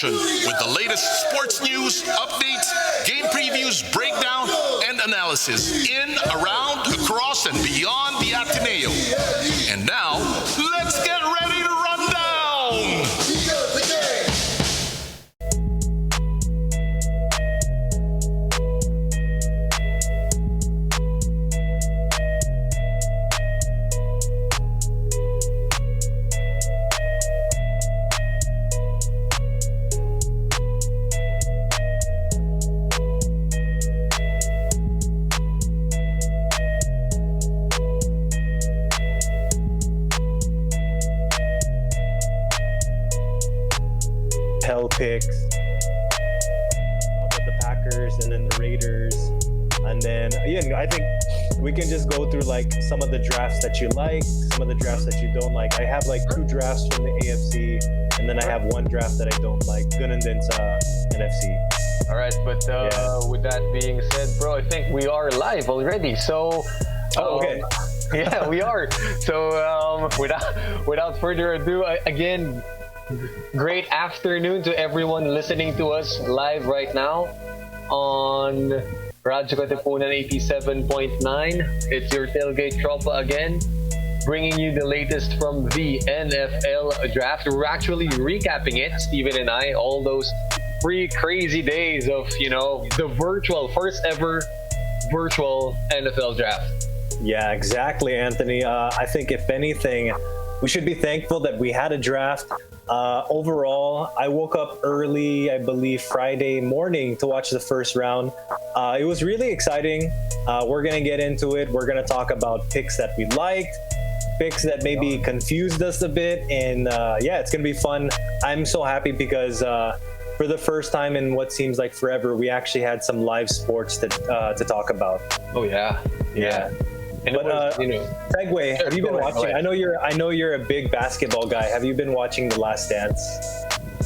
session with the latest sports news, updates, game previews, breakdown, and analysis in, around, across, and beyond the Ateneo. And now, let's get ready to run down! Hell picks about the Packers and then the Raiders, and then I think we can just go through like some of the drafts that you like, some of the drafts that you don't like. I have like 2 drafts from the AFC, and then I have 1 draft that I don't like. Ganun din sa NFC. All right, but with that being said, bro, I think we are live already. So, okay. Yeah, we are. So, without further ado, again, great afternoon to everyone listening to us live right now on Radyo Katipunan 87.9. It's your Tailgate Tropa again, bringing you the latest from the NFL draft. We're actually recapping it, Steven and I, all those 3 crazy days of, the first ever virtual NFL draft. Yeah, exactly, Anthony. I think if anything, we should be thankful that we had a draft. Overall, I woke up early, I believe Friday morning, to watch the first round. It was really exciting. We're going to get into it. We're going to talk about picks that we liked, picks that maybe confused us a bit. And it's going to be fun. I'm so happy because for the first time in what seems like forever, we actually had some live sports to talk about. Oh, yeah. And but segue, have you been watching? I know you're a big basketball guy. Have you been watching The Last Dance?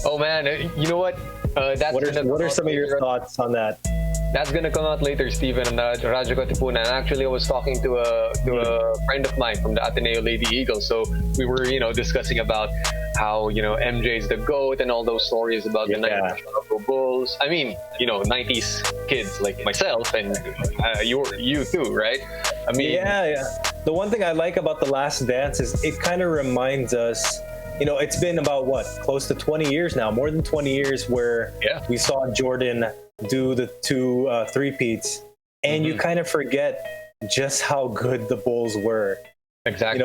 Oh man, you know what? What are some of your thoughts on that? That's gonna come out later, Steven, on Radyo Katipunan. Actually, I was talking to a friend of mine from the Ateneo Lady Eagles. So we were, discussing about how MJ is the GOAT and all those stories about the 90s Chicago Bulls. I mean, 90s kids like myself and you too, right? I mean, yeah. The one thing I like about The Last Dance is it kind of reminds us. It's been about close to 20 years now, more than 20 years, where we saw Jordan do the 2 three-peats, and you kind of forget just how good the Bulls were. Exactly.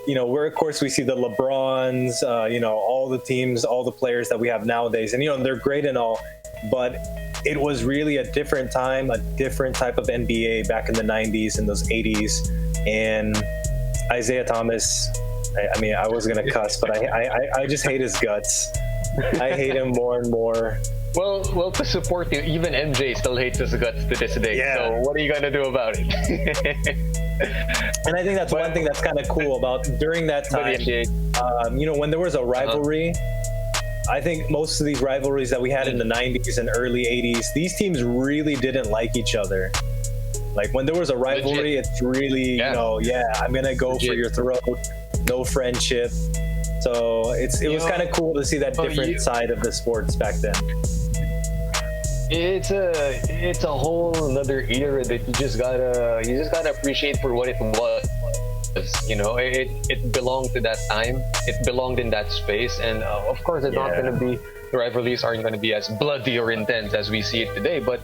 Where of course we see the LeBrons, all the teams, all the players that we have nowadays, and they're great and all, but it was really a different time, a different type of NBA back in the 90s and those 80s. And Isaiah Thomas, I was gonna cuss, but I just hate his guts. I hate him more and more. Well, to support you, even MJ still hates his guts to this day. Yeah. So what are you gonna do about it? And I think that's one thing that's kind of cool about during that time. When there was a rivalry. I think most of these rivalries that we had in the 90s and early 80s, these teams really didn't like each other. Like when there was a rivalry, it's really, I'm gonna go for your throat. No friendship. So it was kind of cool to see that different side of the sports back then. It's a whole another era that you just gotta appreciate for what it was. It belonged to that time. It belonged in that space, and of course, the rivalries aren't going to be as bloody or intense as we see it today. But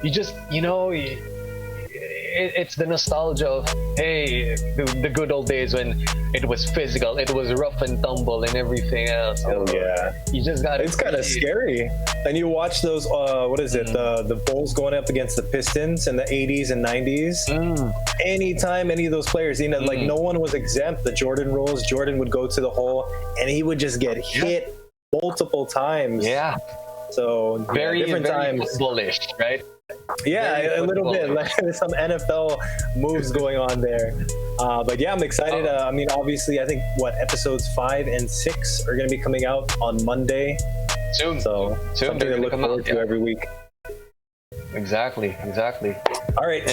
you just, it's the nostalgia of the good old days when it was physical, it was rough and tumble and everything else. You just got. It's kind of scary. And you watch those. The Bulls going up against the Pistons in the 80s and 90s. Anytime any of those players, like no one was exempt. The Jordan rules. Jordan would go to the hole and he would just get hit multiple times. Yeah. So very different times. Bullish, right? Yeah, a little bit. Like there's some NFL moves going on there. But yeah, I'm excited. Obviously, I think episodes 5 and 6 are going to be coming out on Monday. Soon. Something to look forward to every week. Exactly. All right,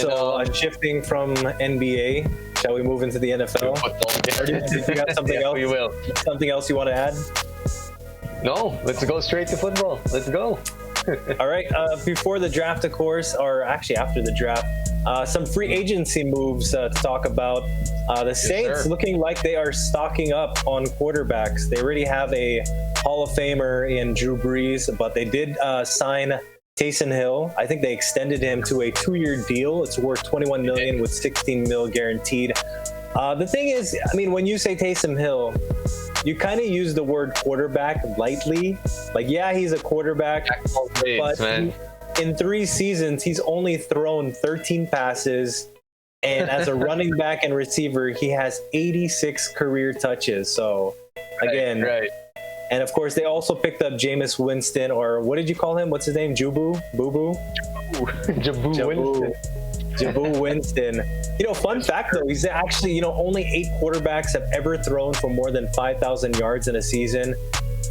shifting from NBA, shall we move into the NFL? Or do you got something else? We will. Something else you want to add? No, let's go straight to football. Let's go. All right. Before the draft, of course, or actually after the draft, some free agency moves to talk about. The Saints looking like they are stocking up on quarterbacks. They already have a Hall of Famer in Drew Brees, but they did sign Taysom Hill. I think they extended him to a 2-year deal. It's worth $21 million with $16 million guaranteed. The thing is, I mean, when you say Taysom Hill, you kind of use the word quarterback lightly. Like, yeah, he's a quarterback, but in 3 seasons, he's only thrown 13 passes. And as a running back and receiver, he has 86 career touches. So, again, and of course, they also picked up Jameis Winston, or what did you call him? What's his name? Boo Boo? Jabu Winston. You know, fun fact though, he's actually, you know, only 8 quarterbacks have ever thrown for more than 5,000 yards in a season.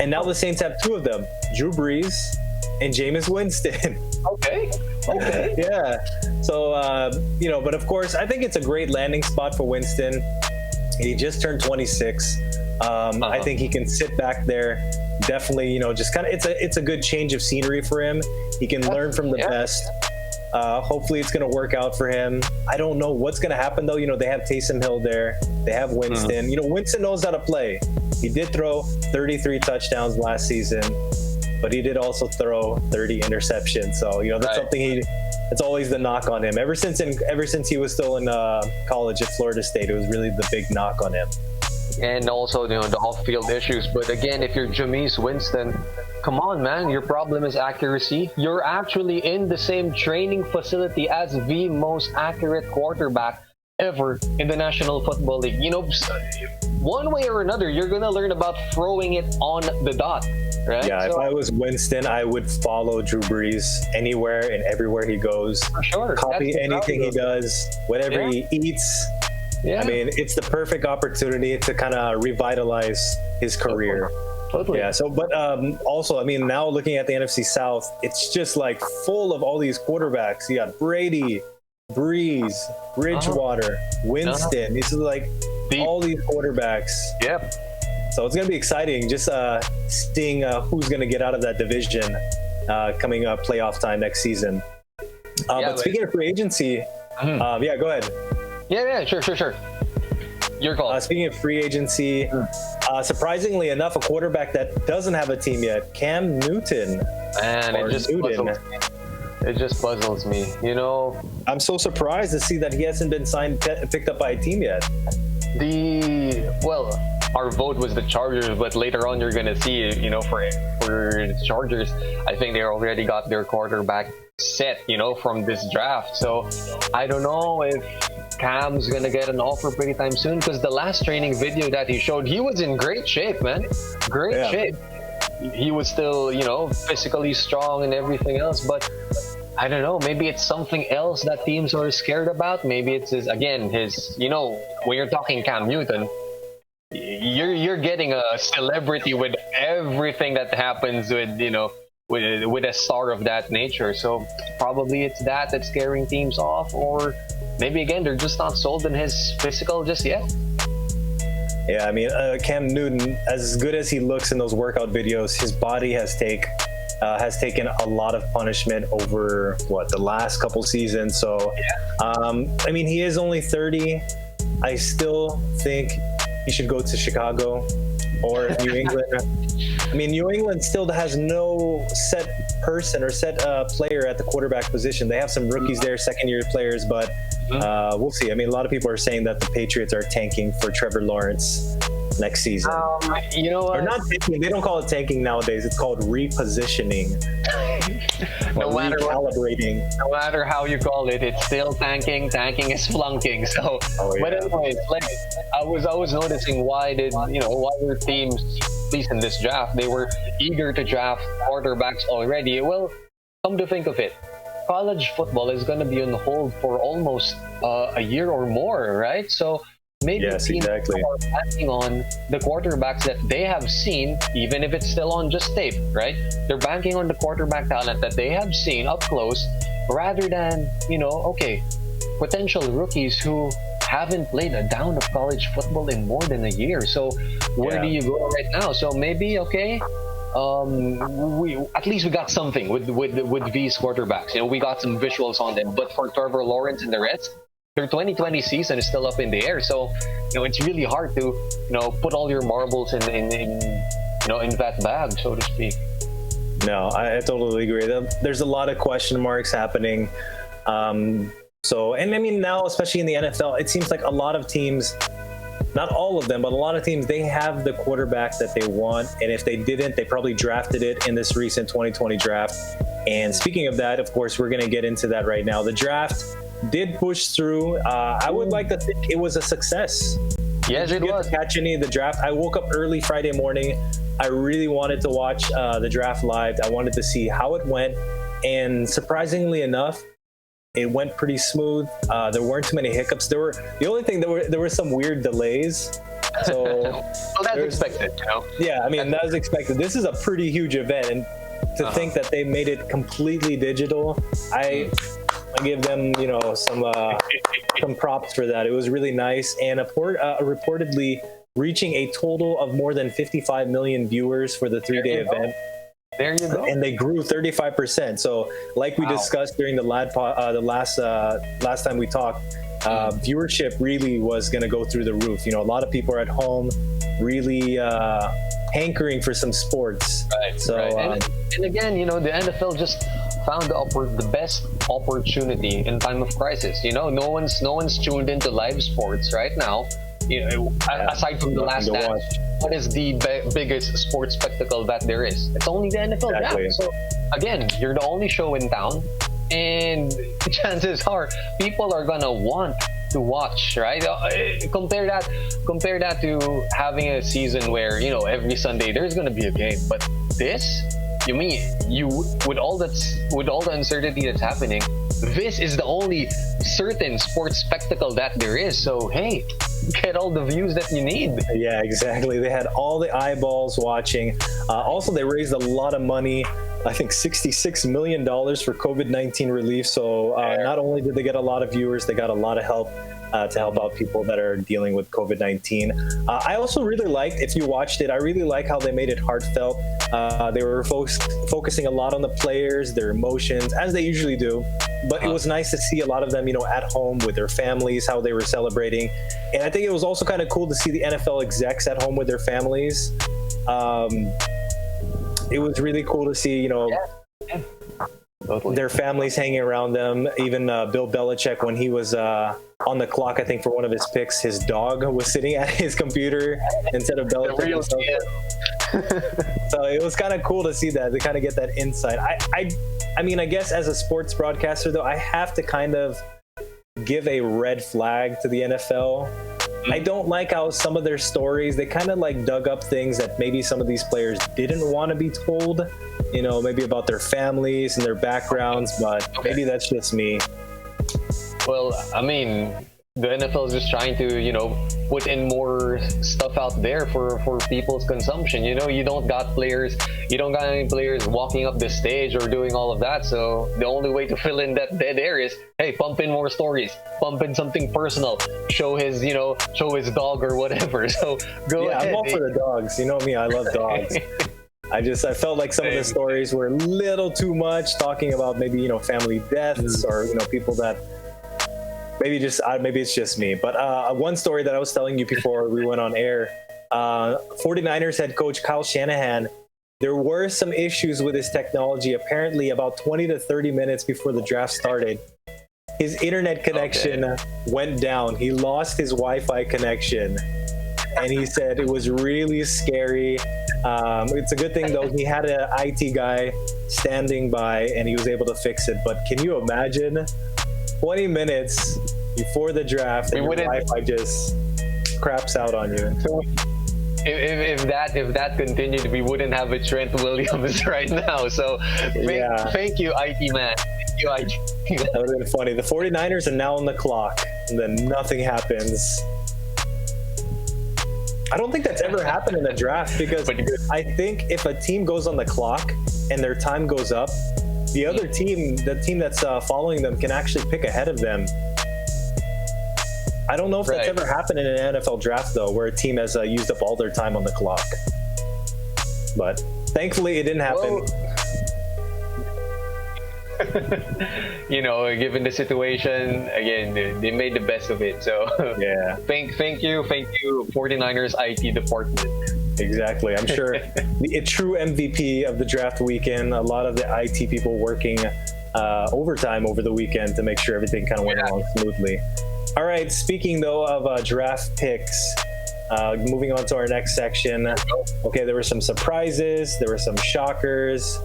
And now the Saints have 2 of them, Drew Brees and Jameis Winston. Okay. Yeah. So, you know, but of course, I think it's a great landing spot for Winston. He just turned 26. I think he can sit back there. Definitely, you know, just kind of, it's a good change of scenery for him. He can learn from the best. Hopefully it's going to work out for him. I don't know what's going to happen though. You know, they have Taysom Hill there. They have Winston. You know, Winston knows how to play. He did throw 33 touchdowns last season, but he did also throw 30 interceptions. So, you know, that's something it's always the knock on him. Ever since he was still in college at Florida State, it was really the big knock on him. And also, you know, the off-field issues. But again, if you're Jameis Winston, come on, man. Your problem is accuracy. You're actually in the same training facility as the most accurate quarterback ever in the National Football League. You know, one way or another, you're going to learn about throwing it on the dot, right? Yeah, so, if I was Winston, I would follow Drew Brees anywhere and everywhere he goes. For sure. Copy anything he does, whatever he eats. Yeah. I mean, it's the perfect opportunity to kind of revitalize his career. Totally. Yeah. So, but also, I mean, now looking at the NFC South, it's just like full of all these quarterbacks. You got Brady, Breeze, Bridgewater, Winston. It's like all these quarterbacks. Yep. So it's going to be exciting just seeing who's going to get out of that division coming up playoff time next season. But speaking of free agency, yeah, go ahead. Yeah, sure. Your call. Speaking of free agency, surprisingly enough, a quarterback that doesn't have a team yet, Cam Newton. Man, it just puzzles me. You know, I'm so surprised to see that he hasn't been picked up by a team yet. Our vote was the Chargers, but later on you're gonna see, you know, for the Chargers, I think they already got their quarterback set, you know, from this draft. So I don't know if Cam's gonna get an offer pretty time soon, because the last training video that he showed, he was in great shape, man. Great shape. He was still, you know, physically strong and everything else, but I don't know, maybe it's something else that teams are scared about. Maybe it's his, you know, when you're talking Cam Newton, you're getting a celebrity with everything that happens with, you know, with a star of that nature. So probably it's that's scaring teams off, or maybe again they're just not sold in his physical just yet. Yeah, I mean, Cam Newton, as good as he looks in those workout videos, his body has taken a lot of punishment over the last couple seasons. So I mean, he is only 30. I still think he should go to Chicago or New England. I mean, New England still has no set person or set player at the quarterback position. They have some rookies there, second-year players, but we'll see. I mean, a lot of people are saying that the Patriots are tanking for Trevor Lawrence next season. You know what? Or not tanking. They don't call it tanking nowadays. It's called repositioning. Recalibrating. No matter how you call it, it's still tanking. Tanking is flunking. So, but anyways, like I was noticing why were teams, at least in this draft, they were eager to draft quarterbacks already. Well, come to think of it, college football is going to be on hold for almost a year or more, right? So maybe teams are banking on the quarterbacks that they have seen, even if it's still on just tape, right? They're banking on the quarterback talent that they have seen up close, rather than, potential rookies who haven't played a down of college football in more than a year. So where do you go right now? So maybe, we at least we got something with these quarterbacks. We got some visuals on them. But for Trevor Lawrence and the Reds, their 2020 season is still up in the air. So it's really hard to put all your marbles in that bag, so to speak. No, I totally agree. There's a lot of question marks happening. So, and I mean, now, especially in the NFL, it seems like a lot of teams, not all of them, but a lot of teams, they have the quarterback that they want. And if they didn't, they probably drafted it in this recent 2020 draft. And speaking of that, of course, we're going to get into that right now. The draft did push through. I would like to think it was a success. Yes, Did it you get was. to catch any of the draft? I woke up early Friday morning. I really wanted to watch the draft live. I wanted to see how it went. And surprisingly enough, it went pretty smooth. There weren't too many hiccups. The only thing, there were some weird delays. So Well, that's expected, yeah, I mean, that was expected. This is a pretty huge event, and to think that they made it completely digital, I give them, some props for that. It was really nice, and reportedly reaching a total of more than 55 million viewers for the 3-day event. There you go. And they grew 35%. So, like we discussed during the last time we talked, viewership really was going to go through the roof. A lot of people are at home, really hankering for some sports. Right. So, right. And again, the NFL just found the best opportunity in time of crisis. No one's tuned into live sports right now. Aside from the last dance, what is the biggest sports spectacle that there is? It's only the NFL Exactly. draft. So again, you're the only show in town, and chances are people are gonna want to watch, right? Compare that to having a season where every Sunday there's gonna be a game. But this, with all the uncertainty that's happening, this is the only certain sports spectacle that there is. So hey, get all the views that you need. yeah, exactly. They had all the eyeballs watching. Also, they raised a lot of money. I think $66 million for COVID-19 relief. So not only did they get a lot of viewers, they got a lot of help to help out people that are dealing with COVID-19. I also really liked, if you watched it, I really like how they made it heartfelt. They were focusing a lot on the players, their emotions, as they usually do. But it was nice to see a lot of them, at home with their families, how they were celebrating. And I think it was also kind of cool to see the NFL execs at home with their families. It was really cool to see, Totally. their families hanging around them. Even Bill Belichick, when he was on the clock, I think for one of his picks, his dog was sitting at his computer instead of Belichick himself. So it was kind of cool to see that, to kind of get that insight. I mean, I guess as a sports broadcaster, though, I have to kind of give a red flag to the NFL. I don't like how some of their stories, they kind of like dug up things that maybe some of these players didn't want to be told, maybe about their families and their backgrounds, but maybe that's just me. Well, I mean, the NFL is just trying to, put in more stuff out there for people's consumption. You don't got any players walking up the stage or doing all of that. So the only way to fill in that dead air is, hey, pump in more stories, pump in something personal, show his dog or whatever. So go ahead. I'm all for the dogs. You know me, I love dogs. I felt like some of the stories were a little too much, talking about maybe, family deaths or, people that maybe it's just me. But one story that I was telling you before we went on air, 49ers head coach Kyle Shanahan, there were some issues with his technology. Apparently about 20 to 30 minutes before the draft started, his internet connection went down. He lost his Wi-Fi connection. And he said it was really scary. It's a good thing, though, he had an IT guy standing by and he was able to fix it. But can you imagine 20 minutes before the draft and your Wi-Fi just craps out on you? If that continued, we wouldn't have a Trent Williams right now. So thank you, IT man. Thank you, IT. That would have been funny. The 49ers are now on the clock and then nothing happens. I don't think that's ever happened in a draft, because I think if a team goes on the clock and their time goes up, the other team, the team that's following them, can actually pick ahead of them. I don't know if that's ever happened in an NFL draft, though, where a team has used up all their time on the clock. But Thankfully, it didn't happen. Well, given the situation, again, they made the best of it. So Yeah. thank you, 49ers IT department. Exactly. I'm sure a true MVP of the draft weekend, a lot of the IT people working overtime over the weekend to make sure everything kind of went along smoothly. All right. Speaking, though, of draft picks, moving on to our next section. Okay, there were some surprises. There were some shockers.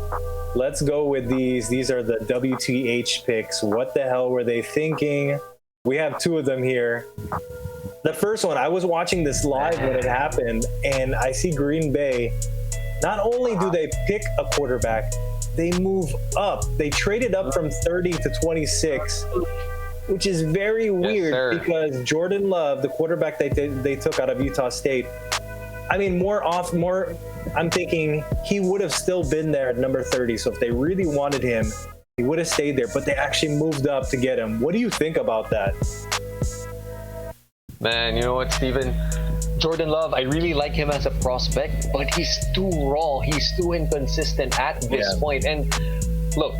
Let's go with these. These are the WTH picks. What the hell were they thinking? We have two of them here. The first one, I was watching this live when it happened, and I see Green Bay. Not only do they pick a quarterback, they move up. They traded up from 30 to 26, which is very weird because Jordan Love, the quarterback they took out of Utah State, I mean, I'm thinking he would have still been there at number 30. So if they really wanted him, he would have stayed there, but they actually moved up to get him. What do you think about that? Man, you know what, Steven? Jordan Love, I really like him as a prospect, but he's too raw. He's too inconsistent at this point. And look,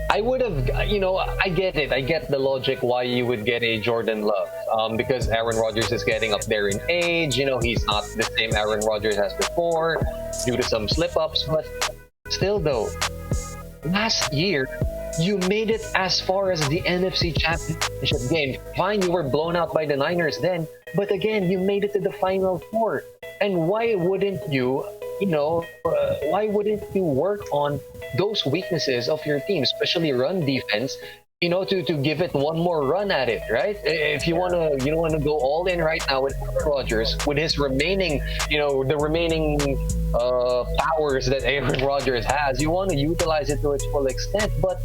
I would have, I get it. I get the logic why you would get a Jordan Love. Because Aaron Rodgers is getting up there in age. He's not the same Aaron Rodgers as before due to some slip-ups. But still, though, last year, you made it as far as the NFC Championship game. Fine, you were blown out by the Niners then, but again, you made it to the Final Four. And why wouldn't you, work on those weaknesses of your team, especially run defense, to give it one more run at it, right? If you want to go all in right now with Rodgers, with his remaining, the remaining powers that Aaron Rodgers has, you want to utilize it to its full extent. But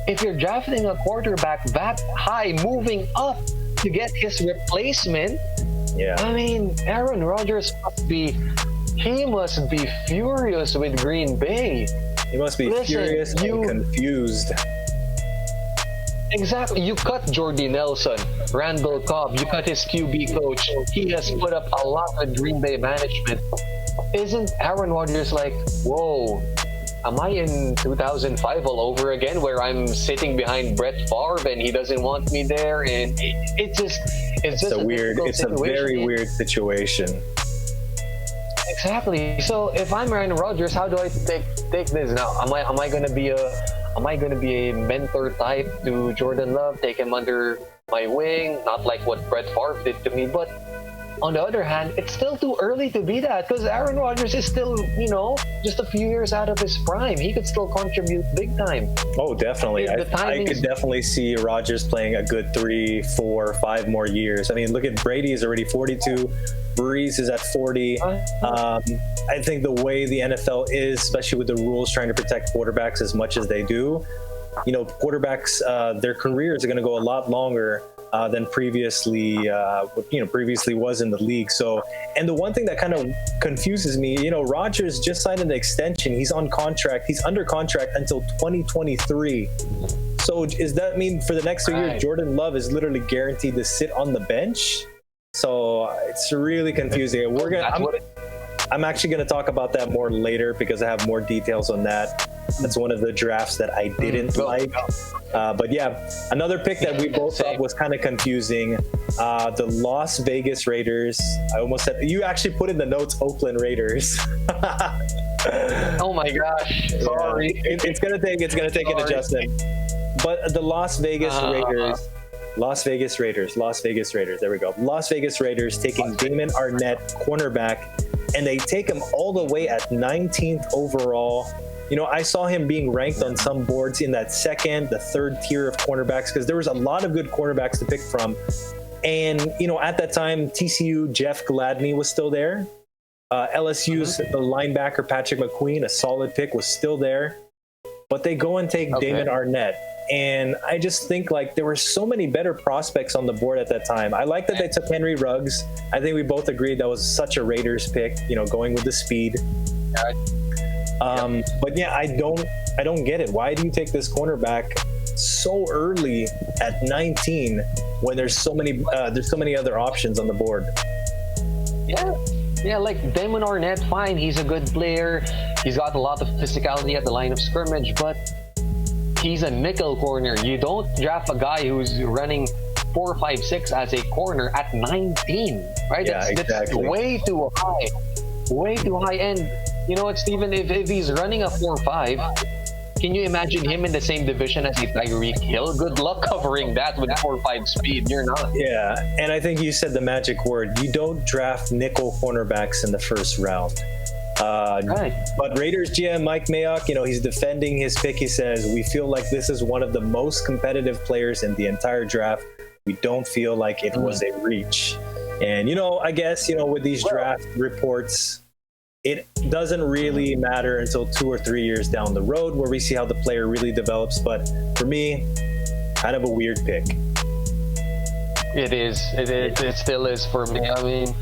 if you're drafting a quarterback that high, moving up to get his replacement, I mean, Aaron Rodgers must be furious with Green Bay. He must be furious and confused. Exactly. You cut Jordy Nelson, Randall Cobb, you cut his QB coach. He has put up a lot with Green Bay management. Isn't Aaron Rodgers like, whoa, am I in 2005 all over again where I'm sitting behind Brett Favre and he doesn't want me there? And it's just a very weird situation. Exactly. So if I'm Aaron Rodgers, how do I take this now? Am I going to be a mentor type to Jordan Love, take him under my wing, not like what Brett Favre did to me? But on the other hand, it's still too early to be that because Aaron Rodgers is still, just a few years out of his prime. He could still contribute big time. Oh, definitely. I could definitely see Rodgers playing a good 3, 4, 5 more years. I mean, look at Brady is already 42. Breeze is at 40. I think the way the NFL is, especially with the rules trying to protect quarterbacks as much as they do, quarterbacks, their careers are going to go a lot longer than previously was in the league. So, and the one thing that kind of confuses me, Rodgers just signed an extension. He's on contract. He's under contract until 2023. So, does that mean for the next 2 years, Jordan Love is literally guaranteed to sit on the bench? So it's really confusing. I'm actually going to talk about that more later because I have more details on that. That's one of the drafts that I didn't like. But yeah, another pick that we both thought was kind of confusing. The Las Vegas Raiders. I almost said, you actually put in the notes Oakland Raiders. Oh my gosh. Sorry. It's going to take an adjustment. But the Las Vegas Raiders. Las Vegas Raiders. There we go. Las Vegas Raiders taking Damon Arnett, cornerback, and they take him all the way at 19th overall. I saw him being ranked on some boards in that second, the third tier of cornerbacks because there was a lot of good cornerbacks to pick from. And, at that time, TCU, Jeff Gladney was still there. LSU's the linebacker, Patrick McQueen, a solid pick, was still there. But they go and take Damon Arnett. And I just think there were so many better prospects on the board at that time. I like that they took Henry Ruggs. I think we both agreed that was such a Raiders pick, going with the speed. But yeah, I don't get it. Why do you take this cornerback so early at 19 when there's so many other options on the board? Yeah. Yeah, like Damon Arnett, fine, he's a good player. He's got a lot of physicality at the line of scrimmage, but he's a nickel corner. You don't draft a guy who's running 4.56 as a corner at 19, right? Yeah, That's exactly. way too high. Way too high. And you know what, Steven, if he's running a 4.5, can you imagine him in the same division as a Tyreek Hill? Good luck covering that with 4.5 speed. You're not. Yeah, and I think you said the magic word. You don't draft nickel cornerbacks in the first round. Right. But Raiders GM Mike Mayock, he's defending his pick. He says, we feel like this is one of the most competitive players in the entire draft. We don't feel like it was a reach. And, I guess, with these draft reports, it doesn't really matter until 2 or 3 years down the road where we see how the player really develops. But for me, kind of a weird pick. It is. It still is for me. I mean,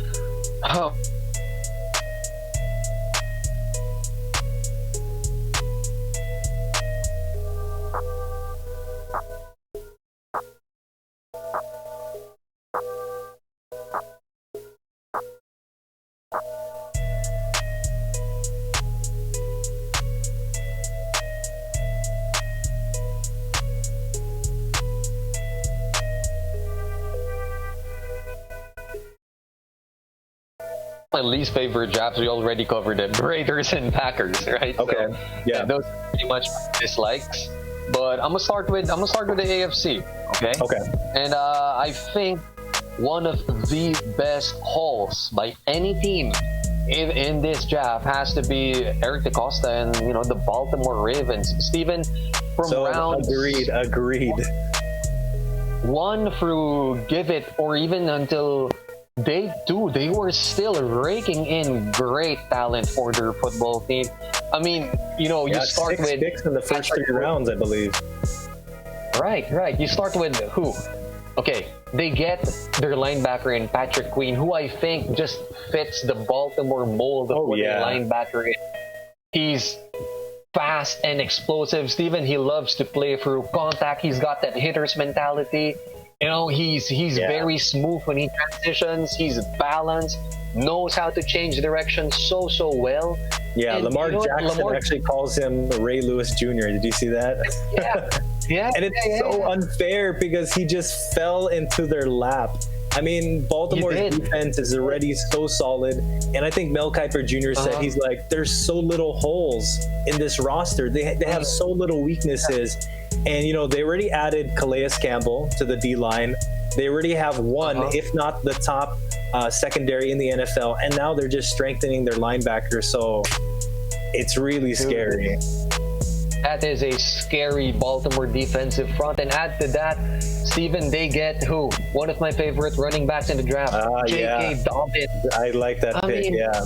my least favorite drafts, we already covered them. Raiders and Packers, right? Okay. So, Yeah. those are pretty much my dislikes. But I'm gonna start with the AFC. Okay. Okay. And I think one of the best hauls by any team in this draft has to be Eric DeCosta and the Baltimore Ravens. Steven, from round agreed. 1 through give it, or even until day 2, they were still raking in great talent for their football team. I mean, you start six with picks in the first 3 rounds, I believe. Right. You start with who? Okay, they get their linebacker in Patrick Queen, who I think just fits the Baltimore mold of what a linebacker is. He's fast and explosive. Steven, he loves to play through contact. He's got that hitter's mentality. He's very smooth when he transitions. He's balanced, knows how to change direction so well. Yeah, And Lamar Jackson actually calls him Ray Lewis Jr. Did you see that? Yeah. And it's so unfair because he just fell into their lap. I mean, Baltimore's defense is already so solid. And I think Mel Kiper Jr. said, he's like, there's so little holes in this roster. They have so little weaknesses. And, they already added Calais Campbell to the D-line. They already have one, if not the top secondary in the NFL. And now they're just strengthening their linebackers. So it's really scary. That is a scary Baltimore defensive front. And add to that, Steven, they get who? One of my favorite running backs in the draft, J.K. Dobbins. I like that pick, yeah.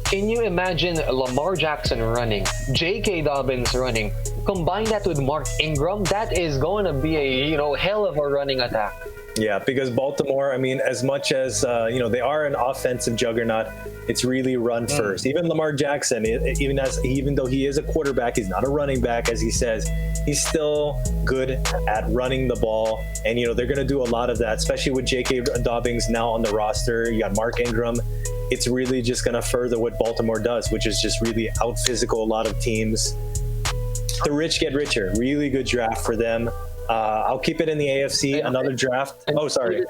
Can you imagine Lamar Jackson running, J.K. Dobbins running, combine that with Mark Ingram? That is going to be a hell of a running attack. Yeah, because Baltimore, I mean, as much as they are an offensive juggernaut, it's really run first. Even Lamar Jackson, even though he is a quarterback, he's not a running back, as he says. He's still good at running the ball, and they're going to do a lot of that, especially with J.K. Dobbins now on the roster. You got Mark Ingram. It's really just going to further what Baltimore does, which is just really out physical a lot of teams. The rich get richer. Really good draft for them. I'll keep it in the AFC. Another draft. Oh, sorry.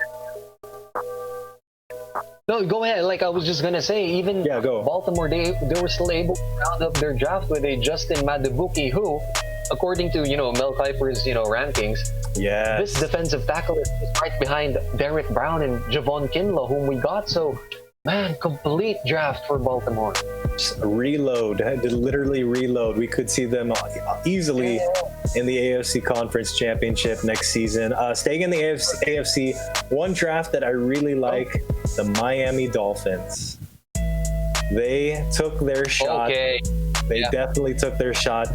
No, go ahead. Like I was just gonna say, even go. Baltimore, they were still able to round up their draft with a Justin Madubuike, who, according to Mel Kiper's rankings, this defensive tackle is right behind Derek Brown and Javon Kinlaw, whom we got. So, man, complete draft for Baltimore. Just reload, literally reload. We could see them easily in the AFC Conference Championship next season. Staying in the AFC, one draft that I really like, the Miami Dolphins. They took their shot. They definitely took their shot.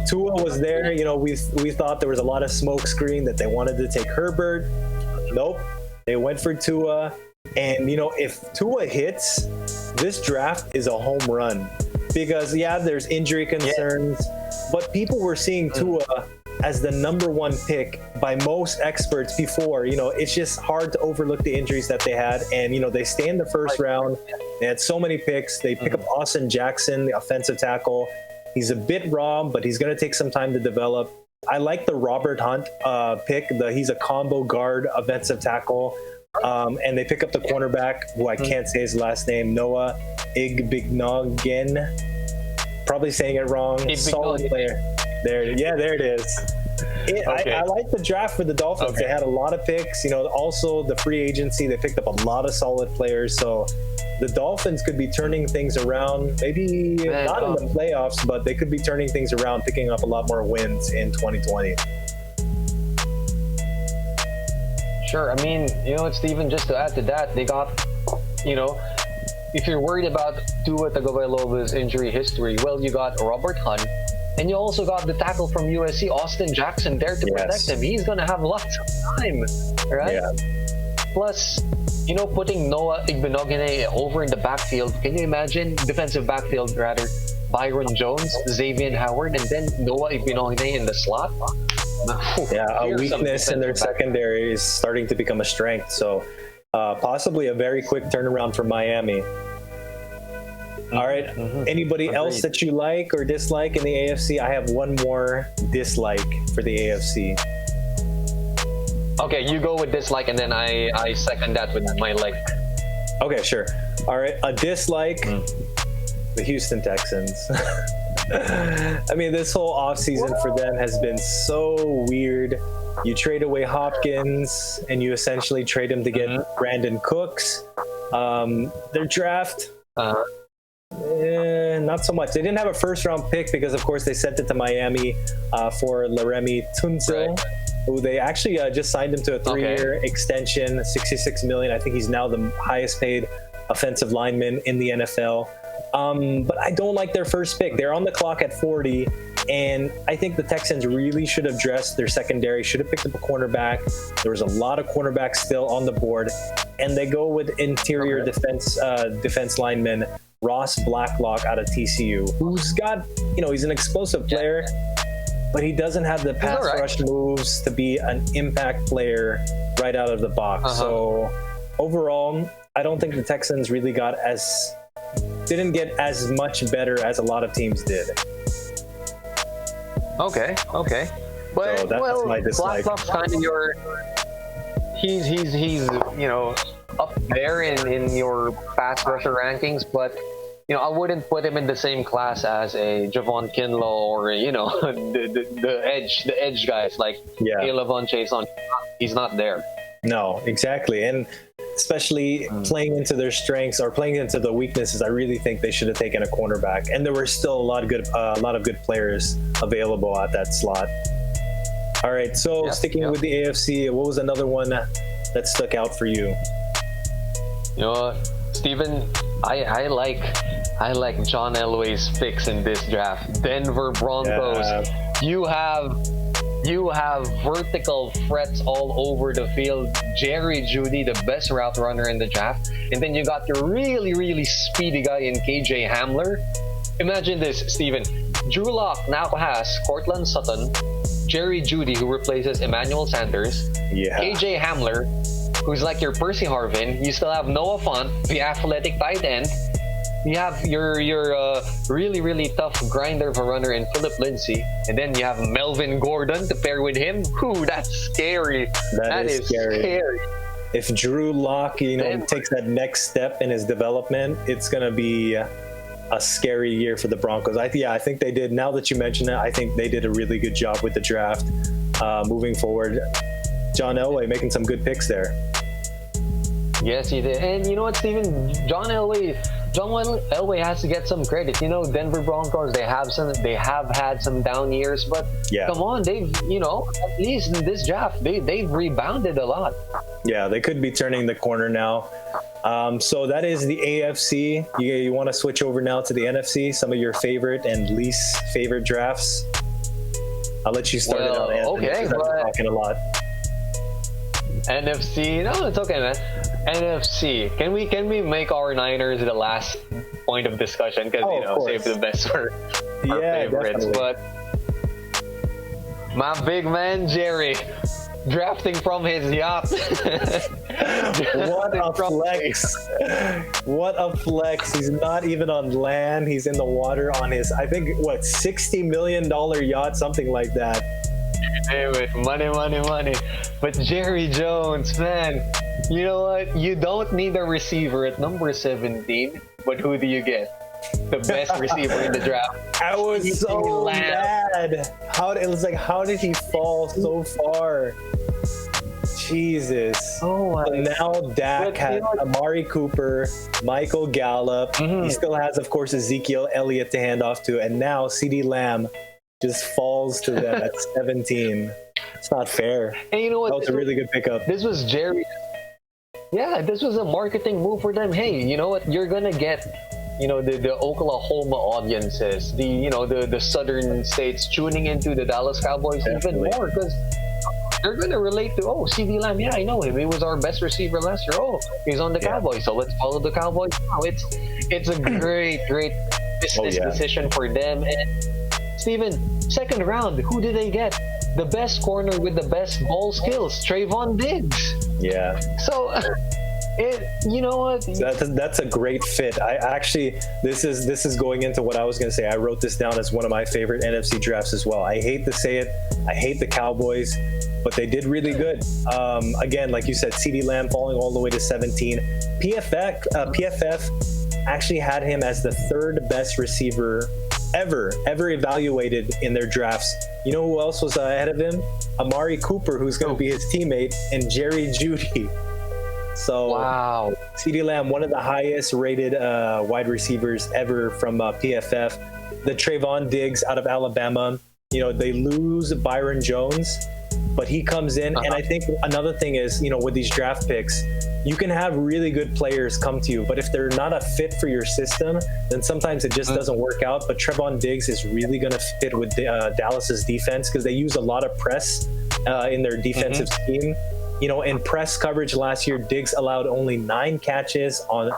Tua was there. We thought there was a lot of smoke screen that they wanted to take Herbert. Nope. They went for Tua. And, if Tua hits, this draft is a home run. Because, there's injury concerns. But people were seeing Tua as the number one pick by most experts before. It's just hard to overlook the injuries that they had. And, they stay in the first round. They had so many picks. They pick up Austin Jackson, the offensive tackle. He's a bit raw, but he's going to take some time to develop. I like the Robert Hunt pick. He's a combo guard offensive tackle. And they pick up the cornerback, who I can't say his last name, Noah Igbinoghene. Probably saying it wrong. Solid player. There it is. I like the draft for the Dolphins. Okay. They had a lot of picks. Also the free agency, they picked up a lot of solid players. So the Dolphins could be turning things around. Maybe not in the playoffs, but they could be turning things around, picking up a lot more wins in 2020. Sure. I mean, Steven, just to add to that, they got, if you're worried about Tua Tagovailoa's injury history, well, you got Robert Hunt, and you also got the tackle from USC, Austin Jackson, there to protect him. He's going to have lots of time, right? Yeah. Plus, putting Noah Igbinoghene over in the backfield, can you imagine? Defensive backfield, rather. Byron Jones, Xavier Howard, and then Noah Igbinoghene in the slot. Yeah, a weakness in their secondary is starting to become a strength. So possibly a very quick turnaround for Miami. All right. Anybody else that you like or dislike in the AFC? I have one more dislike for the AFC. Okay, you go with dislike, and then I second that with my like. Okay, sure. All right, a dislike, the Houston Texans. I mean, this whole offseason for them has been so weird. You trade away Hopkins, and you essentially trade him to get Brandon Cooks. Their draft, not so much. They didn't have a first-round pick because, of course, they sent it to Miami for Laremy Tunsil, who they actually just signed him to a 3-year extension, $66 million. I think he's now the highest-paid offensive lineman in the NFL. But I don't like their first pick. They're on the clock at 40, and I think the Texans really should have dressed their secondary, should have picked up a cornerback. There was a lot of cornerbacks still on the board, and they go with interior defense lineman Ross Blacklock out of TCU, who's got, he's an explosive player, but he doesn't have the pass rush moves to be an impact player right out of the box. So overall, I don't think the Texans really didn't get as much better as a lot of teams did. Okay. But so that's my dislike. Blacklock's kind of he's up there in your pass rusher rankings, but I wouldn't put him in the same class as a Javon Kinlaw or the edge guys like Caleb Chase. He's not there. No, exactly, and especially playing into their strengths or playing into the weaknesses, I really think they should have taken a cornerback. And there were still a lot of good players available at that slot. All right, so sticking with the AFC, what was another one that stuck out for you? Steven, I like John Elway's picks in this draft. Denver Broncos. Yeah. You have vertical threats all over the field. Jerry Jeudy, the best route runner in the draft. And then you got your really, really speedy guy in KJ Hamler. Imagine this, Steven. Drew Lock now has Cortland Sutton, Jerry Jeudy, who replaces Emmanuel Sanders, KJ Hamler, who's like your Percy Harvin. You still have Noah Fant, the athletic tight end. You have your really, really tough grinder of a runner in Philip Lindsay. And then you have Melvin Gordon to pair with him. Ooh, that's scary. That is scary. If Drew Lock, takes that next step in his development, it's going to be a scary year for the Broncos. I think they did. Now that you mention it, I think they did a really good job with the draft moving forward. John Elway making some good picks there. Yes, he did. And you know what, Steven? John Elway has to get some credit. Denver Broncos, they have had some down years, but come on, they've, at least in this draft, they've rebounded a lot. Yeah, they could be turning the corner now. So that is the AFC. You want to switch over now to the NFC, some of your favorite and least favorite drafts? I'll let you start it out, Anthony. Okay, I've been talking a lot. NFC, no, it's okay, man. NFC, can we make our Niners the last point of discussion? Because save the best for our favorites. Definitely. But My big man Jerry, drafting from his yacht. What a flex! What a flex! He's not even on land. He's in the water on his, I think, what, $60 million yacht, something like that. Damn it, money, money, money. But Jerry Jones, man, you know what? You don't need a receiver at number 17, but who do you get? The best receiver in the draft. I was so mad. How did he fall so far? Jesus. Oh my. So now Dak has Amari Cooper, Michael Gallup. He still has, of course, Ezekiel Elliott to hand off to, and now CeeDee Lamb just falls to them at 17. It's not fair. And you know what? That was a really good pickup. This was Jerry. Yeah, this was a marketing move for them. Hey, you know what? You're gonna get, you know, the Oklahoma audiences, the southern states tuning into the Dallas Cowboys even more, because they're gonna relate to, oh, CeeDee Lamb, yeah, I know him. He was our best receiver last year. Oh, he's on the Cowboys, so let's follow the Cowboys now. It's a great business decision for them. And Steven, second round, who did they get? The best corner with the best ball skills, Trayvon Diggs. Yeah. So, you know what? That's a great fit. I actually, this is going into what I was going to say. I wrote this down as one of my favorite NFC drafts as well. I hate to say it. I hate the Cowboys, but they did really good. Again, like you said, CeeDee Lamb falling all the way to 17. PFF actually had him as the third best receiver ever evaluated in their drafts. You know who else was ahead of him? Amari Cooper, who's going to be his teammate, and Jerry Jeudy. So, wow. CeeDee Lamb, one of the highest rated wide receivers ever from PFF. The Trayvon Diggs out of Alabama. You know, they lose Byron Jones, but he comes in. And I think another thing is, you know, with these draft picks, you can have really good players come to you, but if they're not a fit for your system, then sometimes it just doesn't work out. But Trayvon Diggs is really going to fit with Dallas's defense, because they use a lot of press in their defensive scheme. You know, in press coverage last year, Diggs allowed only 9 catches on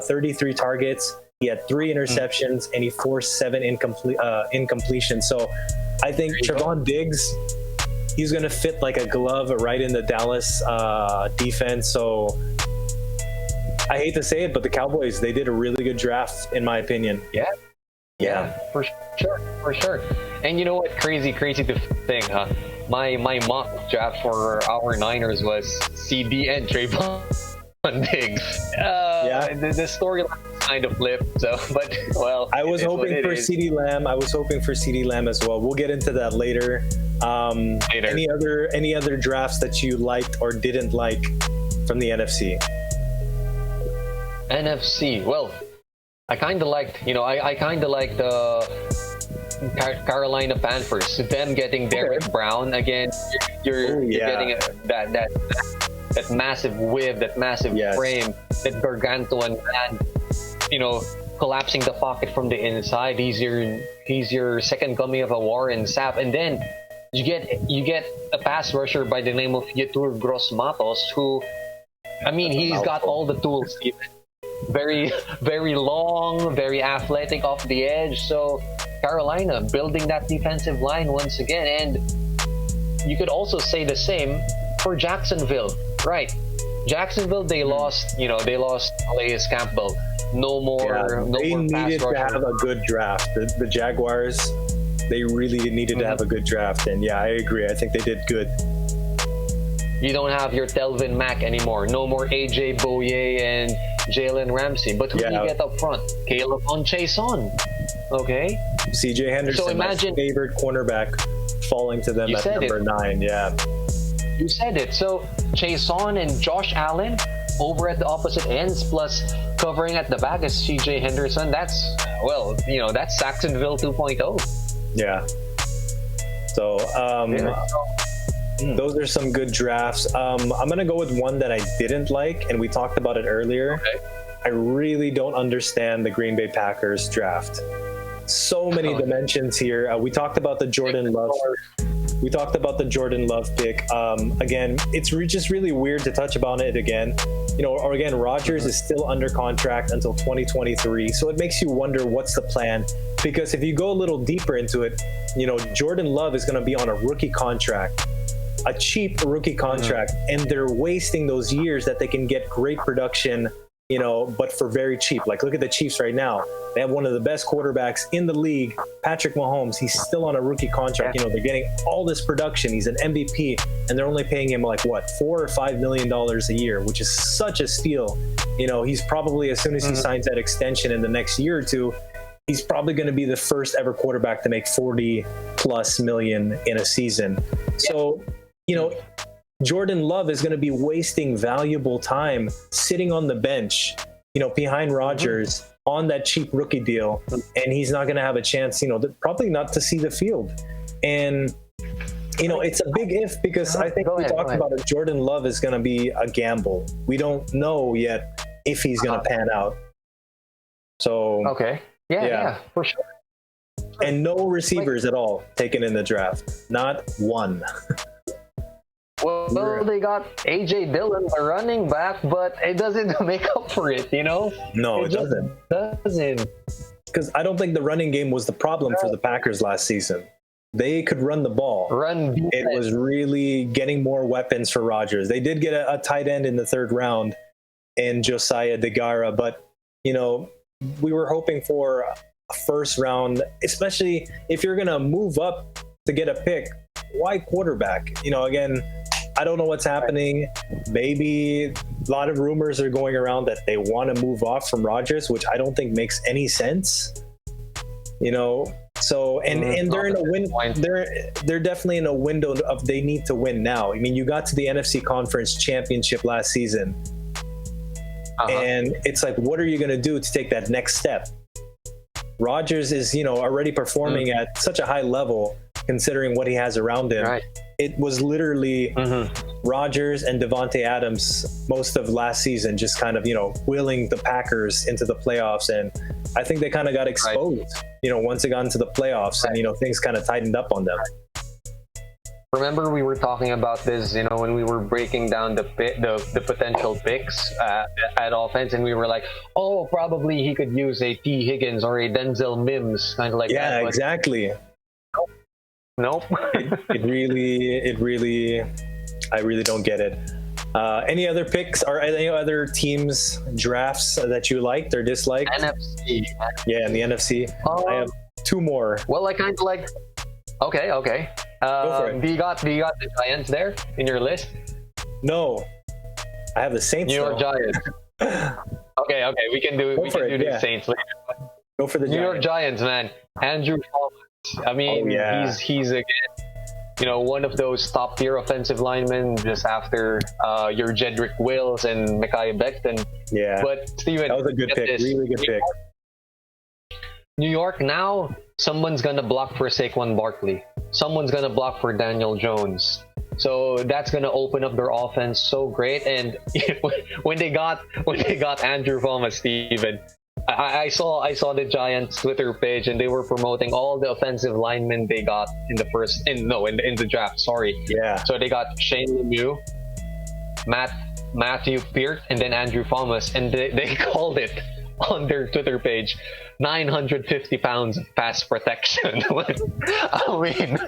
33 targets. He had 3 interceptions, and he forced 7 incompletions. So I think Trayvon Diggs, he's going to fit like a glove right in the Dallas defense. So I hate to say it, but the Cowboys, they did a really good draft, in my opinion. Yeah, for sure. And you know what? Crazy to think, huh? My mock draft for our Niners was CD and Trayvon Diggs. The storyline kind of flipped. So, but well, I was hoping for CeeDee Lamb. I was hoping for CeeDee Lamb as well. We'll get into that later. Any other drafts that you liked or didn't like from the NFC? NFC. Well, I kind of liked. You know, I kind of liked the Carolina Panthers. Them getting Derrick Brown again. You're getting that massive whip, that massive frame, that gargantuan man. You know, collapsing the pocket from the inside. He's your second coming of a Warren Sapp, and then you get a pass rusher by the name of Yetur Gross-Matos, who, I mean, he's got all the tools. Very, very long, very athletic off the edge. So Carolina building that defensive line once again, and you could also say the same for Jacksonville, right? Jacksonville, they lost Calais Campbell. They needed to have a good draft. The Jaguars, they really needed to have a good draft, and I agree. I think they did good. You don't have your Telvin Mack anymore. No more AJ Bouye and Jalen Ramsey. But who do you get up front? Caleb on Chason. Okay. CJ Henderson, so imagine, my favorite cornerback, falling to them at number 9. Yeah. You said it. So Chason and Josh Allen over at the opposite ends, plus covering at the back is CJ Henderson. That's Saxonville 2.0. Yeah. So those are some good drafts. I'm gonna go with one that I didn't like, and we talked about it earlier. Okay. I really don't understand the Green Bay Packers draft. So many dimensions here. We talked about the Jordan Love. We talked about the Jordan Love pick. Again, it's just really weird to touch upon it again. Or again, Rodgers is still under contract until 2023. So it makes you wonder what's the plan. Because if you go a little deeper into it, Jordan Love is going to be on a rookie contract, a cheap rookie contract, and they're wasting those years that they can get great production, but for very cheap. Like, look at the Chiefs right now. They have one of the best quarterbacks in the league, Patrick Mahomes. He's still on a rookie contract. They're getting all this production. He's an MVP, and they're only paying him like what, $4 or $5 million a year, which is such a steal. He's probably, as soon as he signs that extension in the next year or two, he's probably going to be the first ever quarterback to make 40 plus million in a season. So, Jordan Love is going to be wasting valuable time sitting on the bench, behind Rodgers on that cheap rookie deal, and he's not going to have a chance, probably not to see the field. And it's a big if, because I think we talked about it. Jordan Love is going to be a gamble. We don't know yet if he's going to pan out. So yeah, for sure. And no receivers at all taken in the draft, not one. Well, they got AJ Dillon, a running back, but it doesn't make up for it, No, it doesn't. Because I don't think the running game was the problem for the Packers last season. They could run the ball. It was really getting more weapons for Rodgers. They did get a tight end in the third round in Josiah DeGara, but, we were hoping for a first round, especially if you're going to move up to get a pick. Why quarterback? Again, I don't know what's happening. Maybe a lot of rumors are going around that they want to move off from Rodgers, which I don't think makes any sense. So and they're in a win. They're definitely in a window of they need to win now. I mean, you got to the NFC Conference Championship last season, and it's like, what are you going to do to take that next step? Rodgers is already performing at such a high level, considering what he has around him. Right. It was literally Rodgers and Devontae Adams most of last season, just kind of, willing the Packers into the playoffs. And I think they kind of got exposed, once they got into the playoffs and, things kind of tightened up on them. Remember, we were talking about this, when we were breaking down the potential picks at offense, and we were like, oh, probably he could use a T. Higgins or a Denzel Mims, kind of like that. Yeah, exactly. Nope. it really, I really don't get it. Any other picks or any other teams drafts that you liked or disliked? NFC. Yeah, in the NFC. I have two more. Well, I kind of like. Okay. Go for it. Do you got the Giants there in your list? No, I have the Saints. New York Giants. Okay. We can do the Saints later. Go for the New York Giants, man. Andrew Thomas. I mean, he's again, one of those top tier offensive linemen just after your Jedrick Wills and Mekhi Becton. Yeah. But Steven, that was a good pick. Really good pick. New York, now someone's gonna block for Saquon Barkley. Someone's gonna block for Daniel Jones. So that's gonna open up their offense so great. And when they got Andrew Thomas, Steven, I saw the Giants Twitter page, and they were promoting all the offensive linemen they got in the draft. Sorry. Yeah. So they got Shane Lemieux, Matthew Peart, and then Andrew Thomas, and they called it on their Twitter page 950 pounds of pass protection. I mean,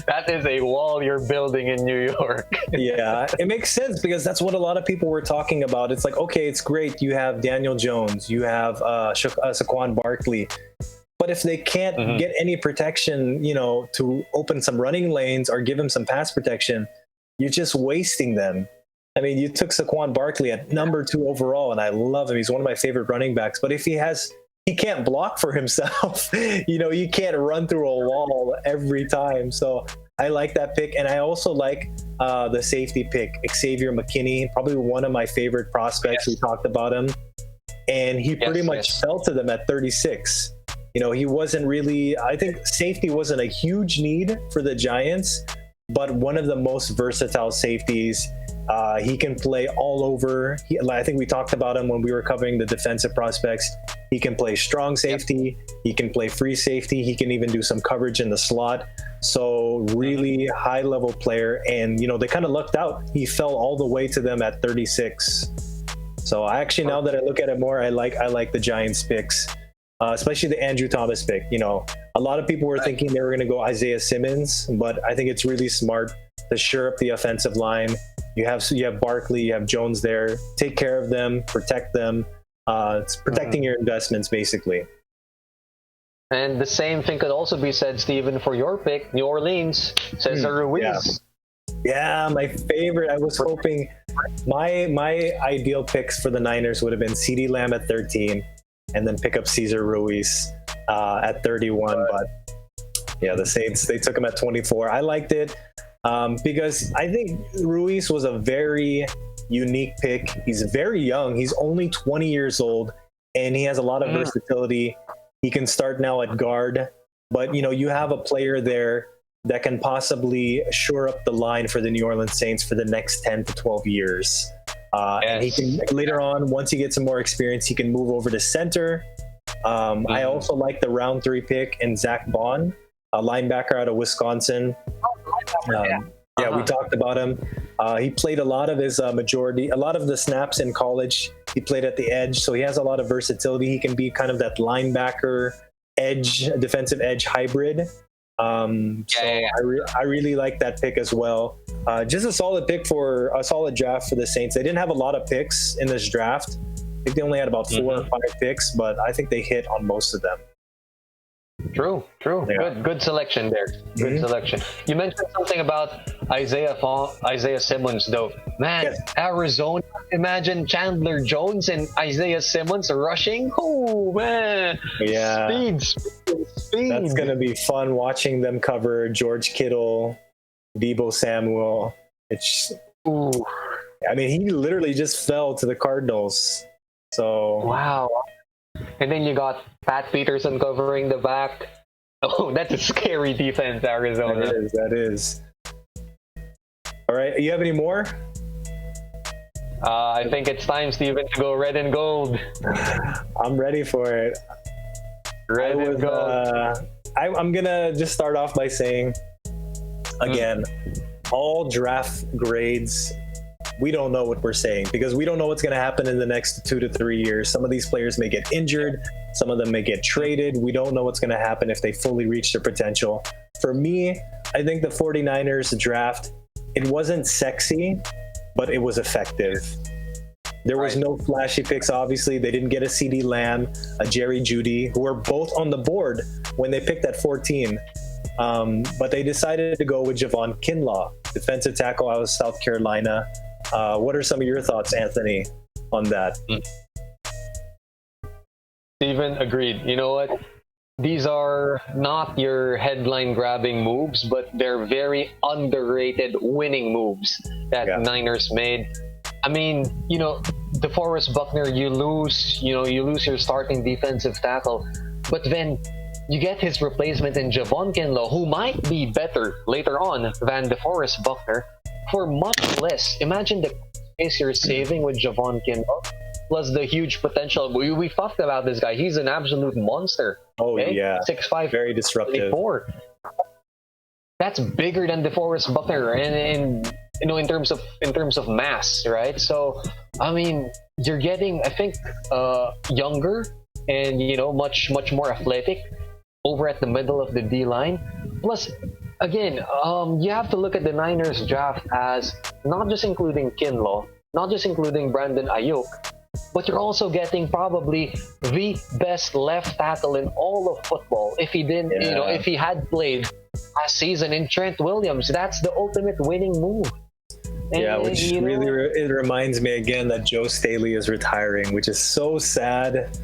that is a wall you're building in New York. Yeah, it makes sense, because that's what a lot of people were talking about. It's like, okay, it's great. You have Daniel Jones, you have Saquon Barkley. But if they can't get any protection, to open some running lanes or give him some pass protection, you're just wasting them. I mean, you took Saquon Barkley at number 2 overall, and I love him. He's one of my favorite running backs. But if he can't block for himself, you can't run through a wall every time. So I like that pick. And I also like the safety pick, Xavier McKinney, probably one of my favorite prospects. We talked about him. And he pretty much fell to them at 36. He wasn't really, I think safety wasn't a huge need for the Giants, but one of the most versatile safeties. He can play all over. I think we talked about him when we were covering the defensive prospects. He can play strong safety. Yep. He can play free safety. He can even do some coverage in the slot. So really high-level player. And, they kind of lucked out. He fell all the way to them at 36. So actually, now that I look at it more, I like the Giants picks, especially the Andrew Thomas pick. A lot of people were thinking they were going to go Isaiah Simmons, but I think it's really smart to shore up the offensive line. You have Barkley, you have Jones there. Take care of them, protect them. It's protecting your investments, basically. And the same thing could also be said, Steven, for your pick, New Orleans, Cesar Ruiz. Yeah, my favorite. I was hoping my ideal picks for the Niners would have been CeeDee Lamb at 13 and then pick up Cesar Ruiz at 31. But yeah, the Saints, they took him at 24. I liked it because I think Ruiz was a very unique pick. He's very young. He's only 20 years old, and he has a lot of versatility. He can start now at guard, but you have a player there that can possibly shore up the line for the New Orleans Saints for the next 10 to 12 years. And he can later on, once he gets some more experience, he can move over to center. I also like the round 3 pick in Zach Bond, a linebacker out of Wisconsin. We talked about him. He played a lot of the snaps in college. He played at the edge, so he has a lot of versatility. He can be kind of that linebacker edge, defensive edge hybrid. I really like that pick as well. Just a solid draft for the Saints. They didn't have a lot of picks in this draft. I think they only had about 4 or 5 picks, but I think they hit on most of them. True. Yeah. Good selection there. Good selection. You mentioned something about Isaiah Simmons, though. Man, yes. Arizona, imagine Chandler Jones and Isaiah Simmons rushing. Oh, man. Yeah. Speed. That's going to be fun watching them cover George Kittle, Deebo Samuel. He literally just fell to the Cardinals. So wow. And then you got Pat Peterson covering the back. Oh, that's a scary defense, Arizona. That is. All right, you have any more? I think it's time, Steven, to go red and gold. I'm ready for it. Red and gold. I'm going to just start off by saying, again, all draft grades, we don't know what we're saying because we don't know what's going to happen in the next 2 to 3 years. Some of these players may get injured. Some of them may get traded. We don't know what's going to happen if they fully reach their potential. For me, I think the 49ers draft, it wasn't sexy, but it was effective. There was no flashy picks, obviously. They didn't get a CeeDee Lamb, a Jerry Jeudy, who were both on the board when they picked at 14. But they decided to go with Javon Kinlaw, defensive tackle out of South Carolina. What are some of your thoughts, Anthony, on that? Steven, agreed. You know what? These are not your headline-grabbing moves, but they're very underrated winning moves that Niners made. DeForest Buckner, you lose your starting defensive tackle, but then you get his replacement in Javon Kinlaw, who might be better later on than DeForest Buckner for much less. Imagine the space you're saving with Javon Kinlaw, plus the huge potential. We talked about this guy. He's an absolute monster. Oh, yeah. 6'5", very disruptive. 24. That's bigger than DeForest Buckner, and in terms of mass, right? So, you're getting, I think, younger and much more athletic over at the middle of the D line. Plus, again, you have to look at the Niners draft as not just including Kinlaw, not just including Brandon Ayuk, but you're also getting probably the best left tackle in all of football. If he didn't, if he had played last season in Trent Williams, that's the ultimate winning move. And, which really it reminds me again that Joe Staley is retiring, which is so sad.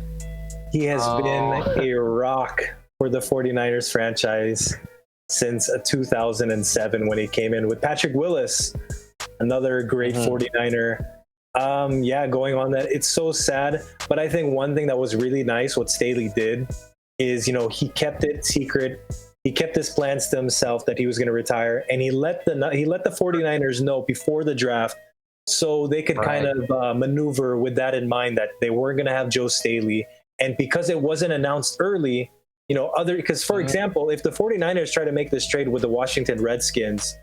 He has been a rock for the 49ers franchise since 2007 when he came in with Patrick Willis, another great 49er. Going on that, it's so sad. But I think one thing that was really nice, what Staley did, is he kept it secret. He kept his plans to himself that he was going to retire, and he let the 49ers know before the draft so they could kind of maneuver with that in mind, that they weren't going to have Joe Staley. And because it wasn't announced early, because for example, if the 49ers try to make this trade with the Washington Redskins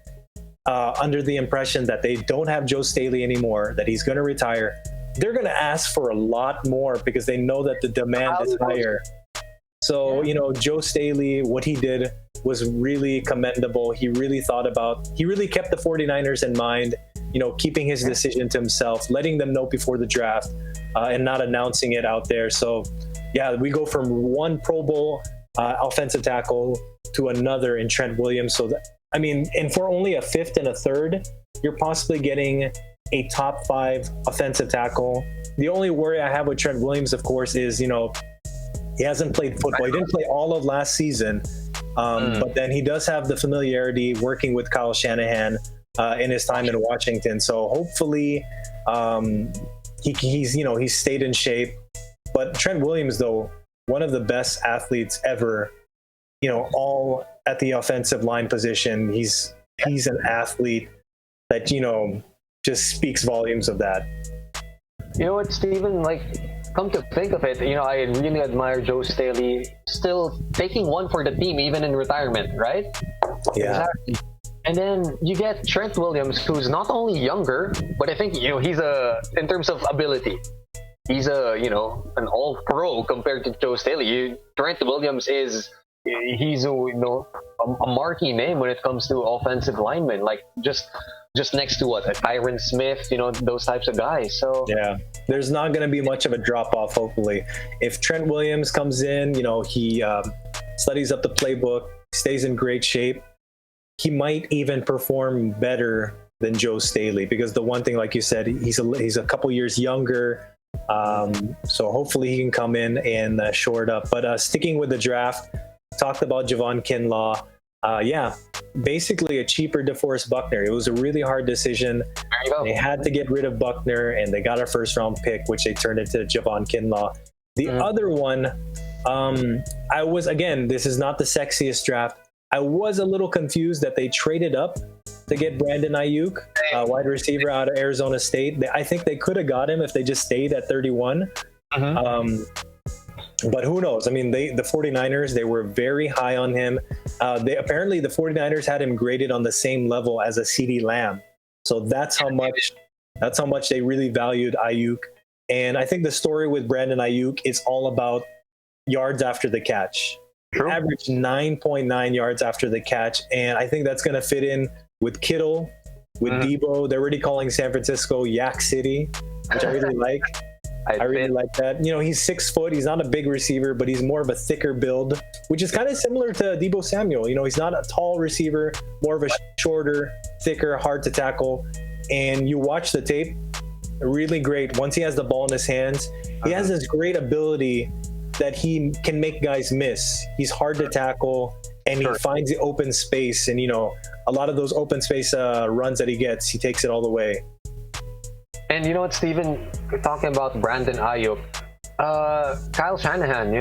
under the impression that they don't have Joe Staley anymore, that he's going to retire, they're going to ask for a lot more because they know that the demand is higher. So, Joe Staley, what he did was really commendable. He really kept the 49ers in mind, keeping his decision to himself, letting them know before the draft, and not announcing it out there. So, yeah, we go from one Pro Bowl offensive tackle to another in Trent Williams. So, and for only a fifth and a third, you're possibly getting a top 5 offensive tackle. The only worry I have with Trent Williams, of course, is, he hasn't played football. He didn't play all of last season, but then he does have the familiarity working with Kyle Shanahan in his time in Washington. So hopefully he's stayed in shape. But Trent Williams, though, one of the best athletes ever, all at the offensive line position. He's an athlete that, just speaks volumes of that. You know what, Steven? Come to think of it, I really admire Joe Staley still taking one for the team even in retirement, right? Yeah. Exactly. And then you get Trent Williams, who's not only younger, but I think he's in terms of ability, he's an all-pro compared to Joe Staley. Trent Williams he's a marquee name when it comes to offensive linemen, just next to a Tyron Smith, those types of guys. So yeah, there's not going to be much of a drop off. Hopefully, if Trent Williams comes in, he studies up the playbook, stays in great shape, he might even perform better than Joe Staley, because the one thing, like you said, he's a couple years younger. So hopefully he can come in and shore it up. But sticking with the draft, talked about Javon Kinlaw. Basically a cheaper DeForest Buckner. It was a really hard decision. They had to get rid of Buckner, and they got a first-round pick, which they turned into Javon Kinlaw. The other one, this is not the sexiest draft. I was a little confused that they traded up to get Brandon Ayuk, wide receiver out of Arizona State. I think they could have got him if they just stayed at 31. But who knows? The 49ers, they were very high on him. Apparently the 49ers had him graded on the same level as a CeeDee Lamb. So that's how much they really valued Ayuk. And I think the story with Brandon Ayuk is all about yards after the catch. True. Averaged 9.9 yards after the catch. And I think that's going to fit in with Kittle, with Debo. They're already calling San Francisco Yak City, which I really like. I really like that. He's 6 foot. He's not a big receiver, but he's more of a thicker build, which is kind of similar to Debo Samuel. He's not a tall receiver, more of a shorter, thicker, hard to tackle. And you watch the tape, really great. Once he has the ball in his hands, he has this great ability that he can make guys miss. He's hard to tackle, and he finds the open space. And, a lot of those open space runs that he gets, he takes it all the way. And you know what, Steven, we're talking about Brandon Ayuk. Kyle Shanahan,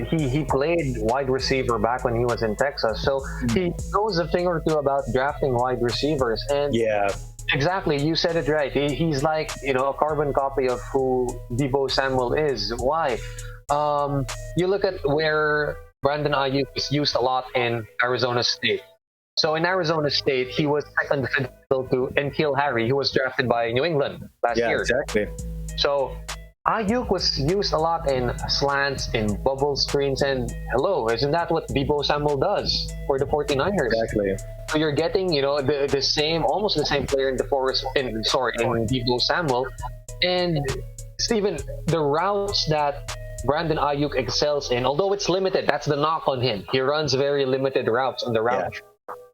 he played wide receiver back when he was in Texas. So he knows a thing or two about drafting wide receivers. And yeah, exactly, you said it right. He's like, a carbon copy of who Debo Samuel is. Why? You look at where Brandon Ayuk is used a lot in Arizona State. So in Arizona State, he was second fiddle to N'Keal Harry, who was drafted by New England last year. Yeah, exactly. So Ayuk was used a lot in slants, in bubble screens, and isn't that what Debo Samuel does for the 49ers? Exactly. So you're getting, the same, almost the same player in Debo Samuel. And Steven, the routes that Brandon Ayuk excels in, although it's limited, that's the knock on him. He runs very limited routes on the route. Yeah.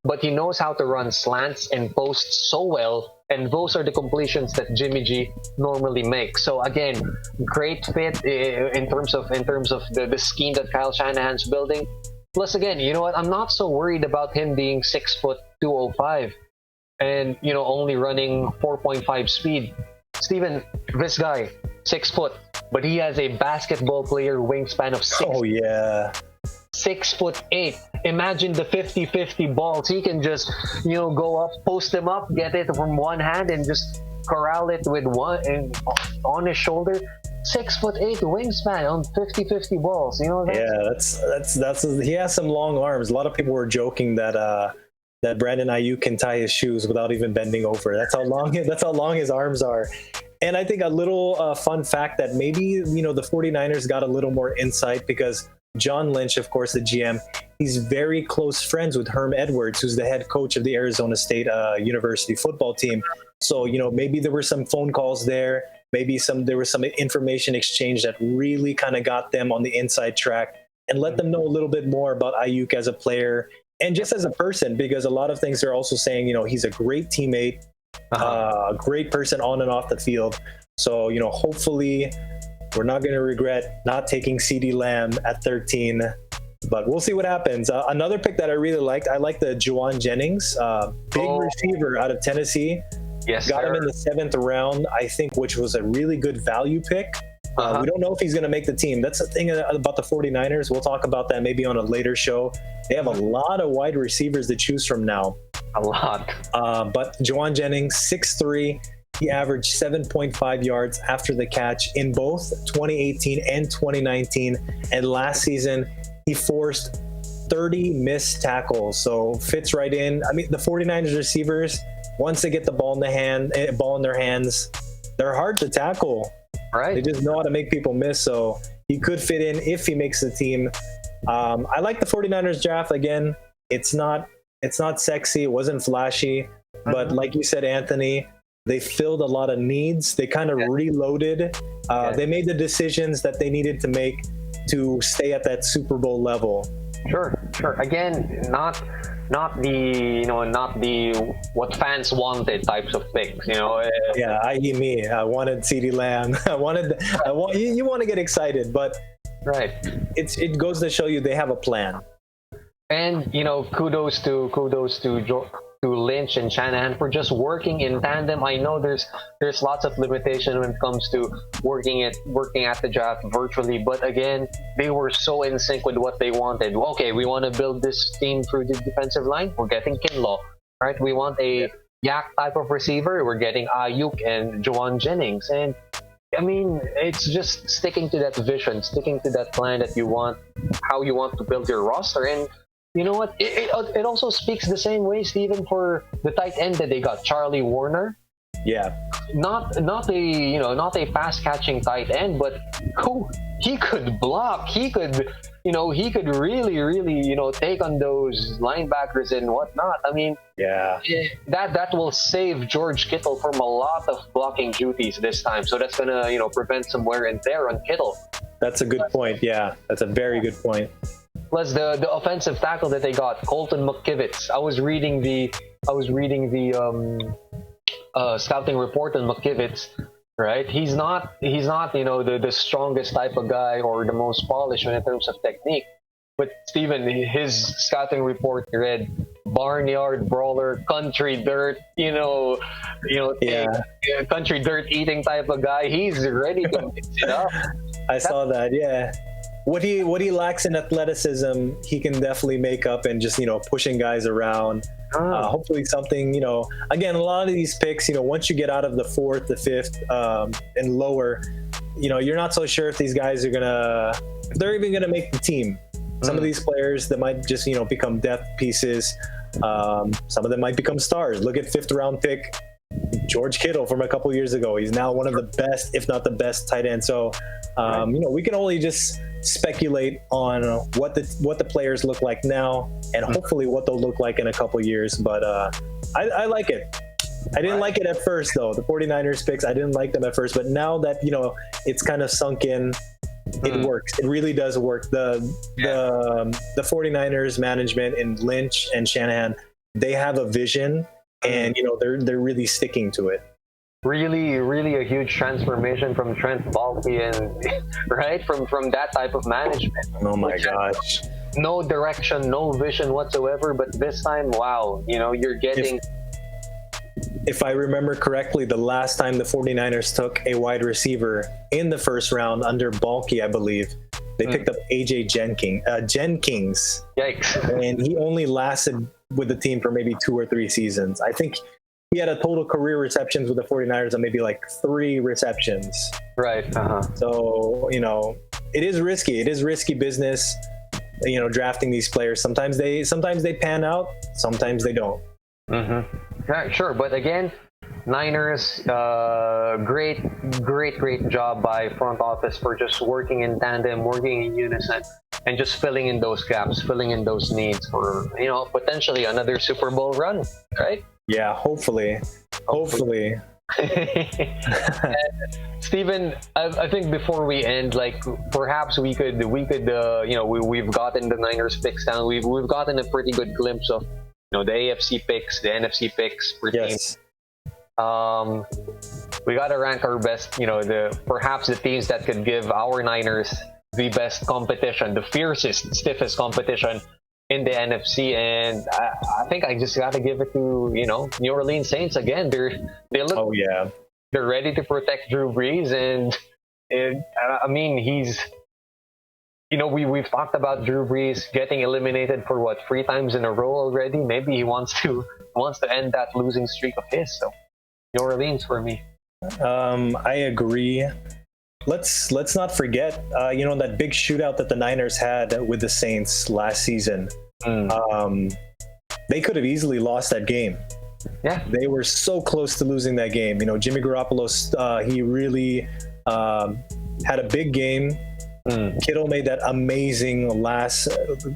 But he knows how to run slants and posts so well, and those are the completions that Jimmy G normally makes. So again, great fit in terms of the scheme that Kyle Shanahan's building. Plus, again, you know what? I'm not so worried about him being 6 foot 205 and only running 4.5 speed. Steven, this guy, 6 foot, but he has a basketball player wingspan of 6. Oh yeah. 6'8". Imagine the 50-50 balls. He can just, go up, post them up, get it from one hand, and just corral it with one and on his shoulder. 6'8" wingspan on 50-50 balls. That's he has some long arms. A lot of people were joking that that Brandon Ayuk can tie his shoes without even bending over. That's how long his arms are. And I think a little fun fact that maybe the 49ers got a little more insight because John Lynch, of course, the GM, he's very close friends with Herm Edwards, who's the head coach of the Arizona State University football team. So maybe there were some phone calls there. Maybe there was some information exchange that really kind of got them on the inside track and let them know a little bit more about Ayuk as a player and just as a person, because a lot of things they're also saying, he's a great teammate, a great person on and off the field. So, hopefully we're not going to regret not taking CeeDee Lamb at 13, but we'll see what happens. Another pick that I really liked, I like the Juwan Jennings, big receiver out of Tennessee. Yes, got him in the 7th round, I think, which was a really good value pick. We don't know if he's going to make the team. That's the thing about the 49ers. We'll talk about that maybe on a later show. They have a lot of wide receivers to choose from now. A lot. But Juwan Jennings, 6'3", he averaged 7.5 yards after the catch in both 2018 and 2019. And last season, he forced 30 missed tackles. So fits right in. I mean, the 49ers receivers, once they get the ball in their hands, they're hard to tackle. Right. They just know how to make people miss. So he could fit in if he makes the team. I like the 49ers draft. Again, it's not sexy. It wasn't flashy. But like you said, Anthony, they filled a lot of needs. They kind of reloaded. They made the decisions that they needed to make to stay at that Super Bowl level. Sure. Again, not the what fans wanted types of things. Yeah, i.e. me. I wanted CeeDee Lamb. You want to get excited, but right. It goes to show you they have a plan. And kudos to Lynch and Shanahan for just working in tandem. I know there's lots of limitation when it comes to working at the draft virtually, but again, they were so in sync with what they wanted. Okay, we want to build this team through the defensive line. We're getting Kinlaw, right? We want a yak type of receiver. We're getting Ayuk and Juwan Jennings. And I mean, it's just sticking to that vision, sticking to that plan that you want, how you want to build your roster. And you know what? It also speaks the same way, Steven, for the tight end that they got, Charlie Warner. Yeah. Not a pass catching tight end, but he could block. He could really take on those linebackers and whatnot. I mean, that will save George Kittle from a lot of blocking duties this time. So that's gonna prevent some wear and tear on Kittle. That's a good point. Yeah, that's a very good point. Plus the offensive tackle that they got, Colton McKivitz. I was reading the scouting report on McKivitz. Right, he's not the strongest type of guy or the most polished in terms of technique. But Steven, his scouting report read barnyard brawler, country dirt, country dirt eating type of guy. He's ready to mix it up. I saw that. Yeah. What he lacks in athleticism, he can definitely make up in just pushing guys around. Hopefully something, again, a lot of these picks, once you get out of the 4th, the 5th, and lower, you're not so sure if these guys are if they're even gonna make the team. Some of these players that might just become depth pieces. Some of them might become stars. Look at 5th round pick George Kittle from a couple years ago. He's now one of the best, if not the best, tight end. So we can only just speculate on what the players look like now, and hopefully what they'll look like in a couple years. But I like it. I didn't like it at first, though. The 49ers picks, I didn't like them at first, but now that it's kind of sunk in, it works. It really does work. The 49ers management and Lynch and Shanahan, they have a vision, and they're really sticking to it. Really, really a huge transformation from Trent Baalke and right from that type of management. Oh my gosh! No direction, no vision whatsoever. But this time, wow! You're getting. If I remember correctly, the last time the 49ers took a wide receiver in the 1st round under Baalke, I believe, They picked up AJ Jenkins, Yikes. and he only lasted with the team for maybe 2 or 3 seasons. I think he had a total career receptions with the 49ers of maybe like 3 receptions. Right. So, it is risky. It is risky business, drafting these players. Sometimes they pan out, sometimes they don't. Yeah, sure. But again, Niners, great job by front office for just working in tandem, working in unison, and just filling in those gaps, filling in those needs for, potentially another Super Bowl run, right? Yeah, hopefully. Steven, I think before we end, like perhaps we could we've gotten the Niners picks down. We've gotten a pretty good glimpse of the AFC picks, the NFC picks per team. We gotta rank our best, perhaps the teams that could give our Niners the best competition, the fiercest, stiffest competition in the NFC, and I think I just gotta give it to New Orleans Saints again. They look. Oh yeah. They're ready to protect Drew Brees, and I mean he's. We've talked about Drew Brees getting eliminated for 3 times in a row already. Maybe he wants to end that losing streak of his. So New Orleans for me. I agree. Let's not forget, that big shootout that the Niners had with the Saints last season. They could have easily lost that game. Yeah, they were so close to losing that game. Jimmy Garoppolo, he really had a big game. Kittle made that amazing last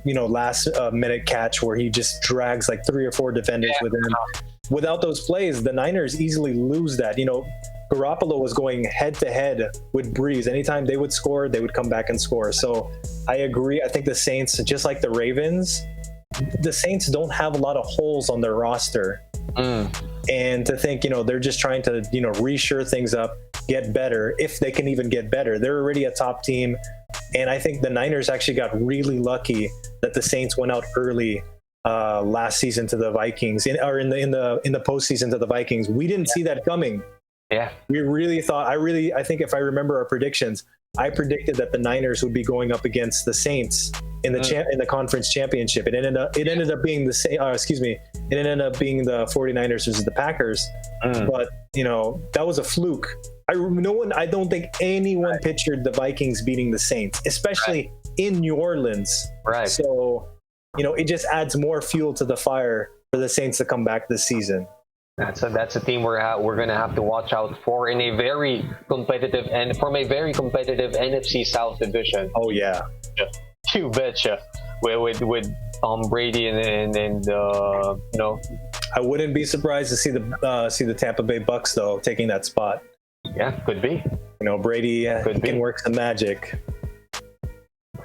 minute catch where he just drags like 3 or 4 defenders with him. Without those plays, the Niners easily lose that. Garoppolo was going head to head with Brees. Anytime they would score, they would come back and score. So I agree. I think the Saints, just like the Ravens, the Saints don't have a lot of holes on their roster. And to think, they're just trying to, reshore things up, get better, if they can even get better. They're already a top team. And I think the Niners actually got really lucky that the Saints went out early last season to the Vikings, in the postseason to the Vikings. We didn't see that coming. Yeah, we really thought. I think if I remember our predictions, I predicted that the Niners would be going up against the Saints in the in the conference championship. It ended up being the same. It ended up being the 49ers versus the Packers. But that was a fluke. I don't think anyone pictured the Vikings beating the Saints, especially in New Orleans. Right. So it just adds more fuel to the fire for the Saints to come back this season. That's a team we're gonna have to watch out for in a very competitive and from a very competitive NFC South division. Oh yeah, you betcha. With Tom Brady and I wouldn't be surprised to see the Tampa Bay Bucks though taking that spot. Yeah, could be. Brady can work some magic.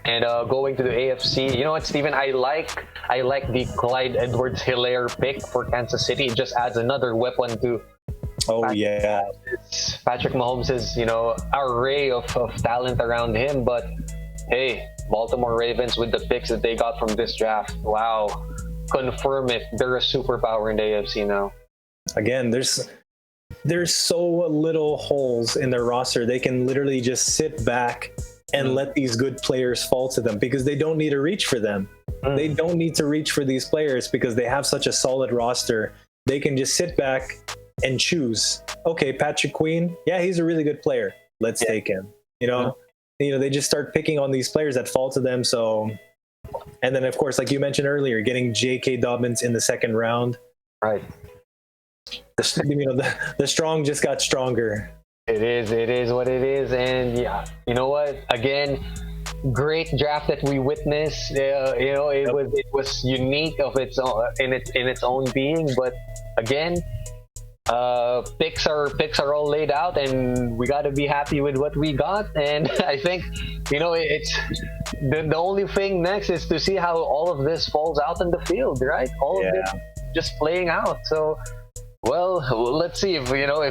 And going to the AFC, you know what, Steven? I like the Clyde Edwards-Hilaire pick for Kansas City. It just adds another weapon to Patrick Mahomes' array of talent around him. But hey, Baltimore Ravens with the picks that they got from this draft, wow, confirm it. They're a superpower in the AFC now. Again, there's so little holes in their roster. They can literally just sit back and let these good players fall to them because they don't need to reach for them. They don't need to reach for these players because they have such a solid roster. They can just sit back and choose. Okay, Patrick Queen, yeah, he's a really good player. Let's take him. They just start picking on these players that fall to them. So, and then of course, like you mentioned earlier, getting J.K. Dobbins in the second round. Right. The strong just got stronger. It is what it is, and yeah, you know what? Again, great draft that we witnessed. It was unique of its own, in its own being. But again, picks are all laid out, and we got to be happy with what we got. And I think it's the only thing next is to see how all of this falls out in the field, right? All of it just playing out. So. Well, let's see if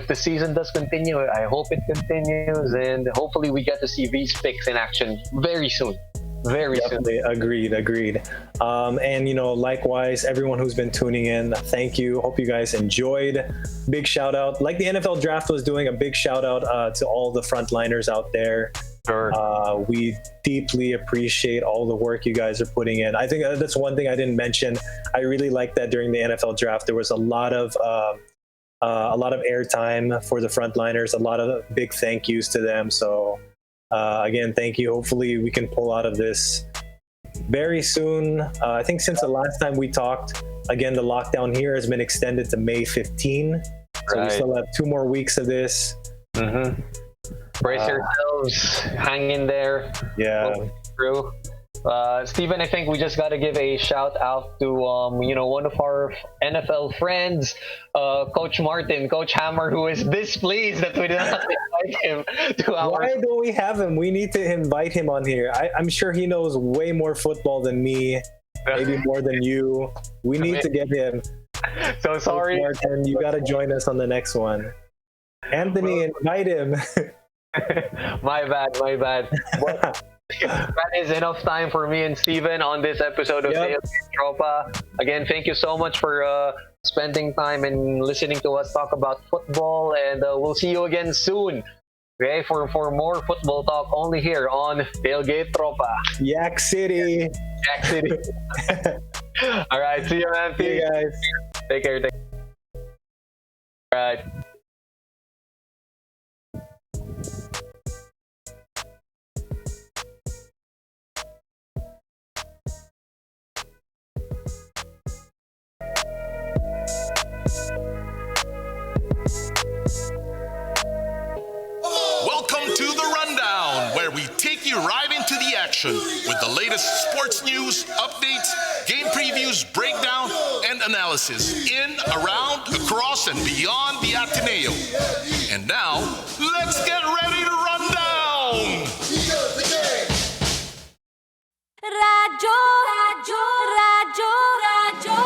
the season does continue. I hope it continues, and hopefully we get to see these picks in action very soon. Very Definitely. soon. Agreed. And likewise, everyone who's been tuning in, thank you. Hope you guys enjoyed. Big shout out, like the NFL draft was doing, a big shout out to all the frontliners out there. Sure. We deeply appreciate all the work you guys are putting in. I think that's one thing I didn't mention. I really like that during the NFL draft, there was a lot of airtime for the frontliners, a lot of big thank yous to them. So again, thank you. Hopefully we can pull out of this very soon. I think since the last time we talked, again, the lockdown here has been extended to May 15. So we still have 2 more weeks of this. Mm-hmm. Brace yourselves, hang in there. Yeah. Through. Steven, I think we just got to give a shout out to one of our NFL friends, Coach Martin, Coach Hammer, who is displeased that we did not invite him to our. Why don't we have him? We need to invite him on here. I'm sure he knows way more football than me, maybe more than you. We need to get him. So sorry, Coach Martin, you got to join us on the next one. Anthony, invite him. My bad. Well, that is enough time for me and Steven on this episode of Tailgate Tropa. Again, thank you so much for spending time and listening to us talk about football, and we'll see you again soon. Okay, for more football talk only here on Tailgate Tropa. Yak City. All right, see you, man. See you guys. Take care. All right. Welcome to the Rundown, where we take you right into the action with the latest sports news, updates, game previews, breakdown, and analysis in, around, across, and beyond the Ateneo. And now, let's get ready to run down! Radyo, radyo, radyo, radyo,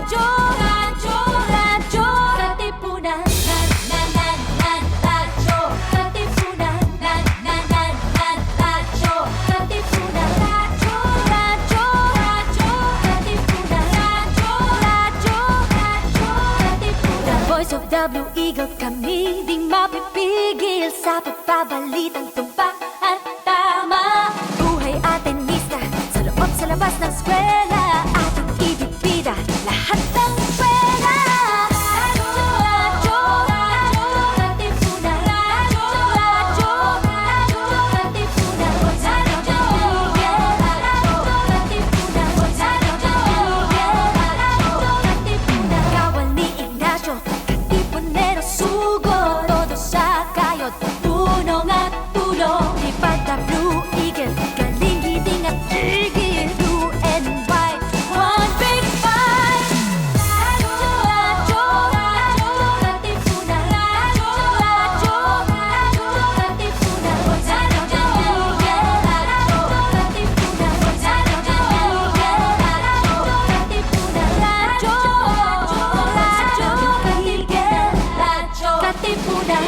radyo, radyo, radyo, Katipunan, radyo, Katipunan, radyo, Katipunan, radyo, radyo, radyo, Katipunan, radyo, Katipunan. The voice of W Eagle kami, di mapipigil sa pagbabalitang tumpak at tama. Buhay Atenista, sa loob sa labas ng eskwela, ating ibibida lahat ng eskwela. Radyo, radyo, radyo, Katipunan, radyo, radyo, radyo, Katipunan, radyo, radyo, Katipunan, radyo, Katipunan. Kawal ni Ignacio, Katipunero sugo, todo sa kayod, tunong at tulong. Lipad W Eagle, galing giting at tigil, blue and white, one big fight. Radyo, radyo, radyo, Katipunan, radyo, radyo, radyo, Katipunan, radyo, Katipunan, radyo, Katipunan, radyo, radyo, Katipunan.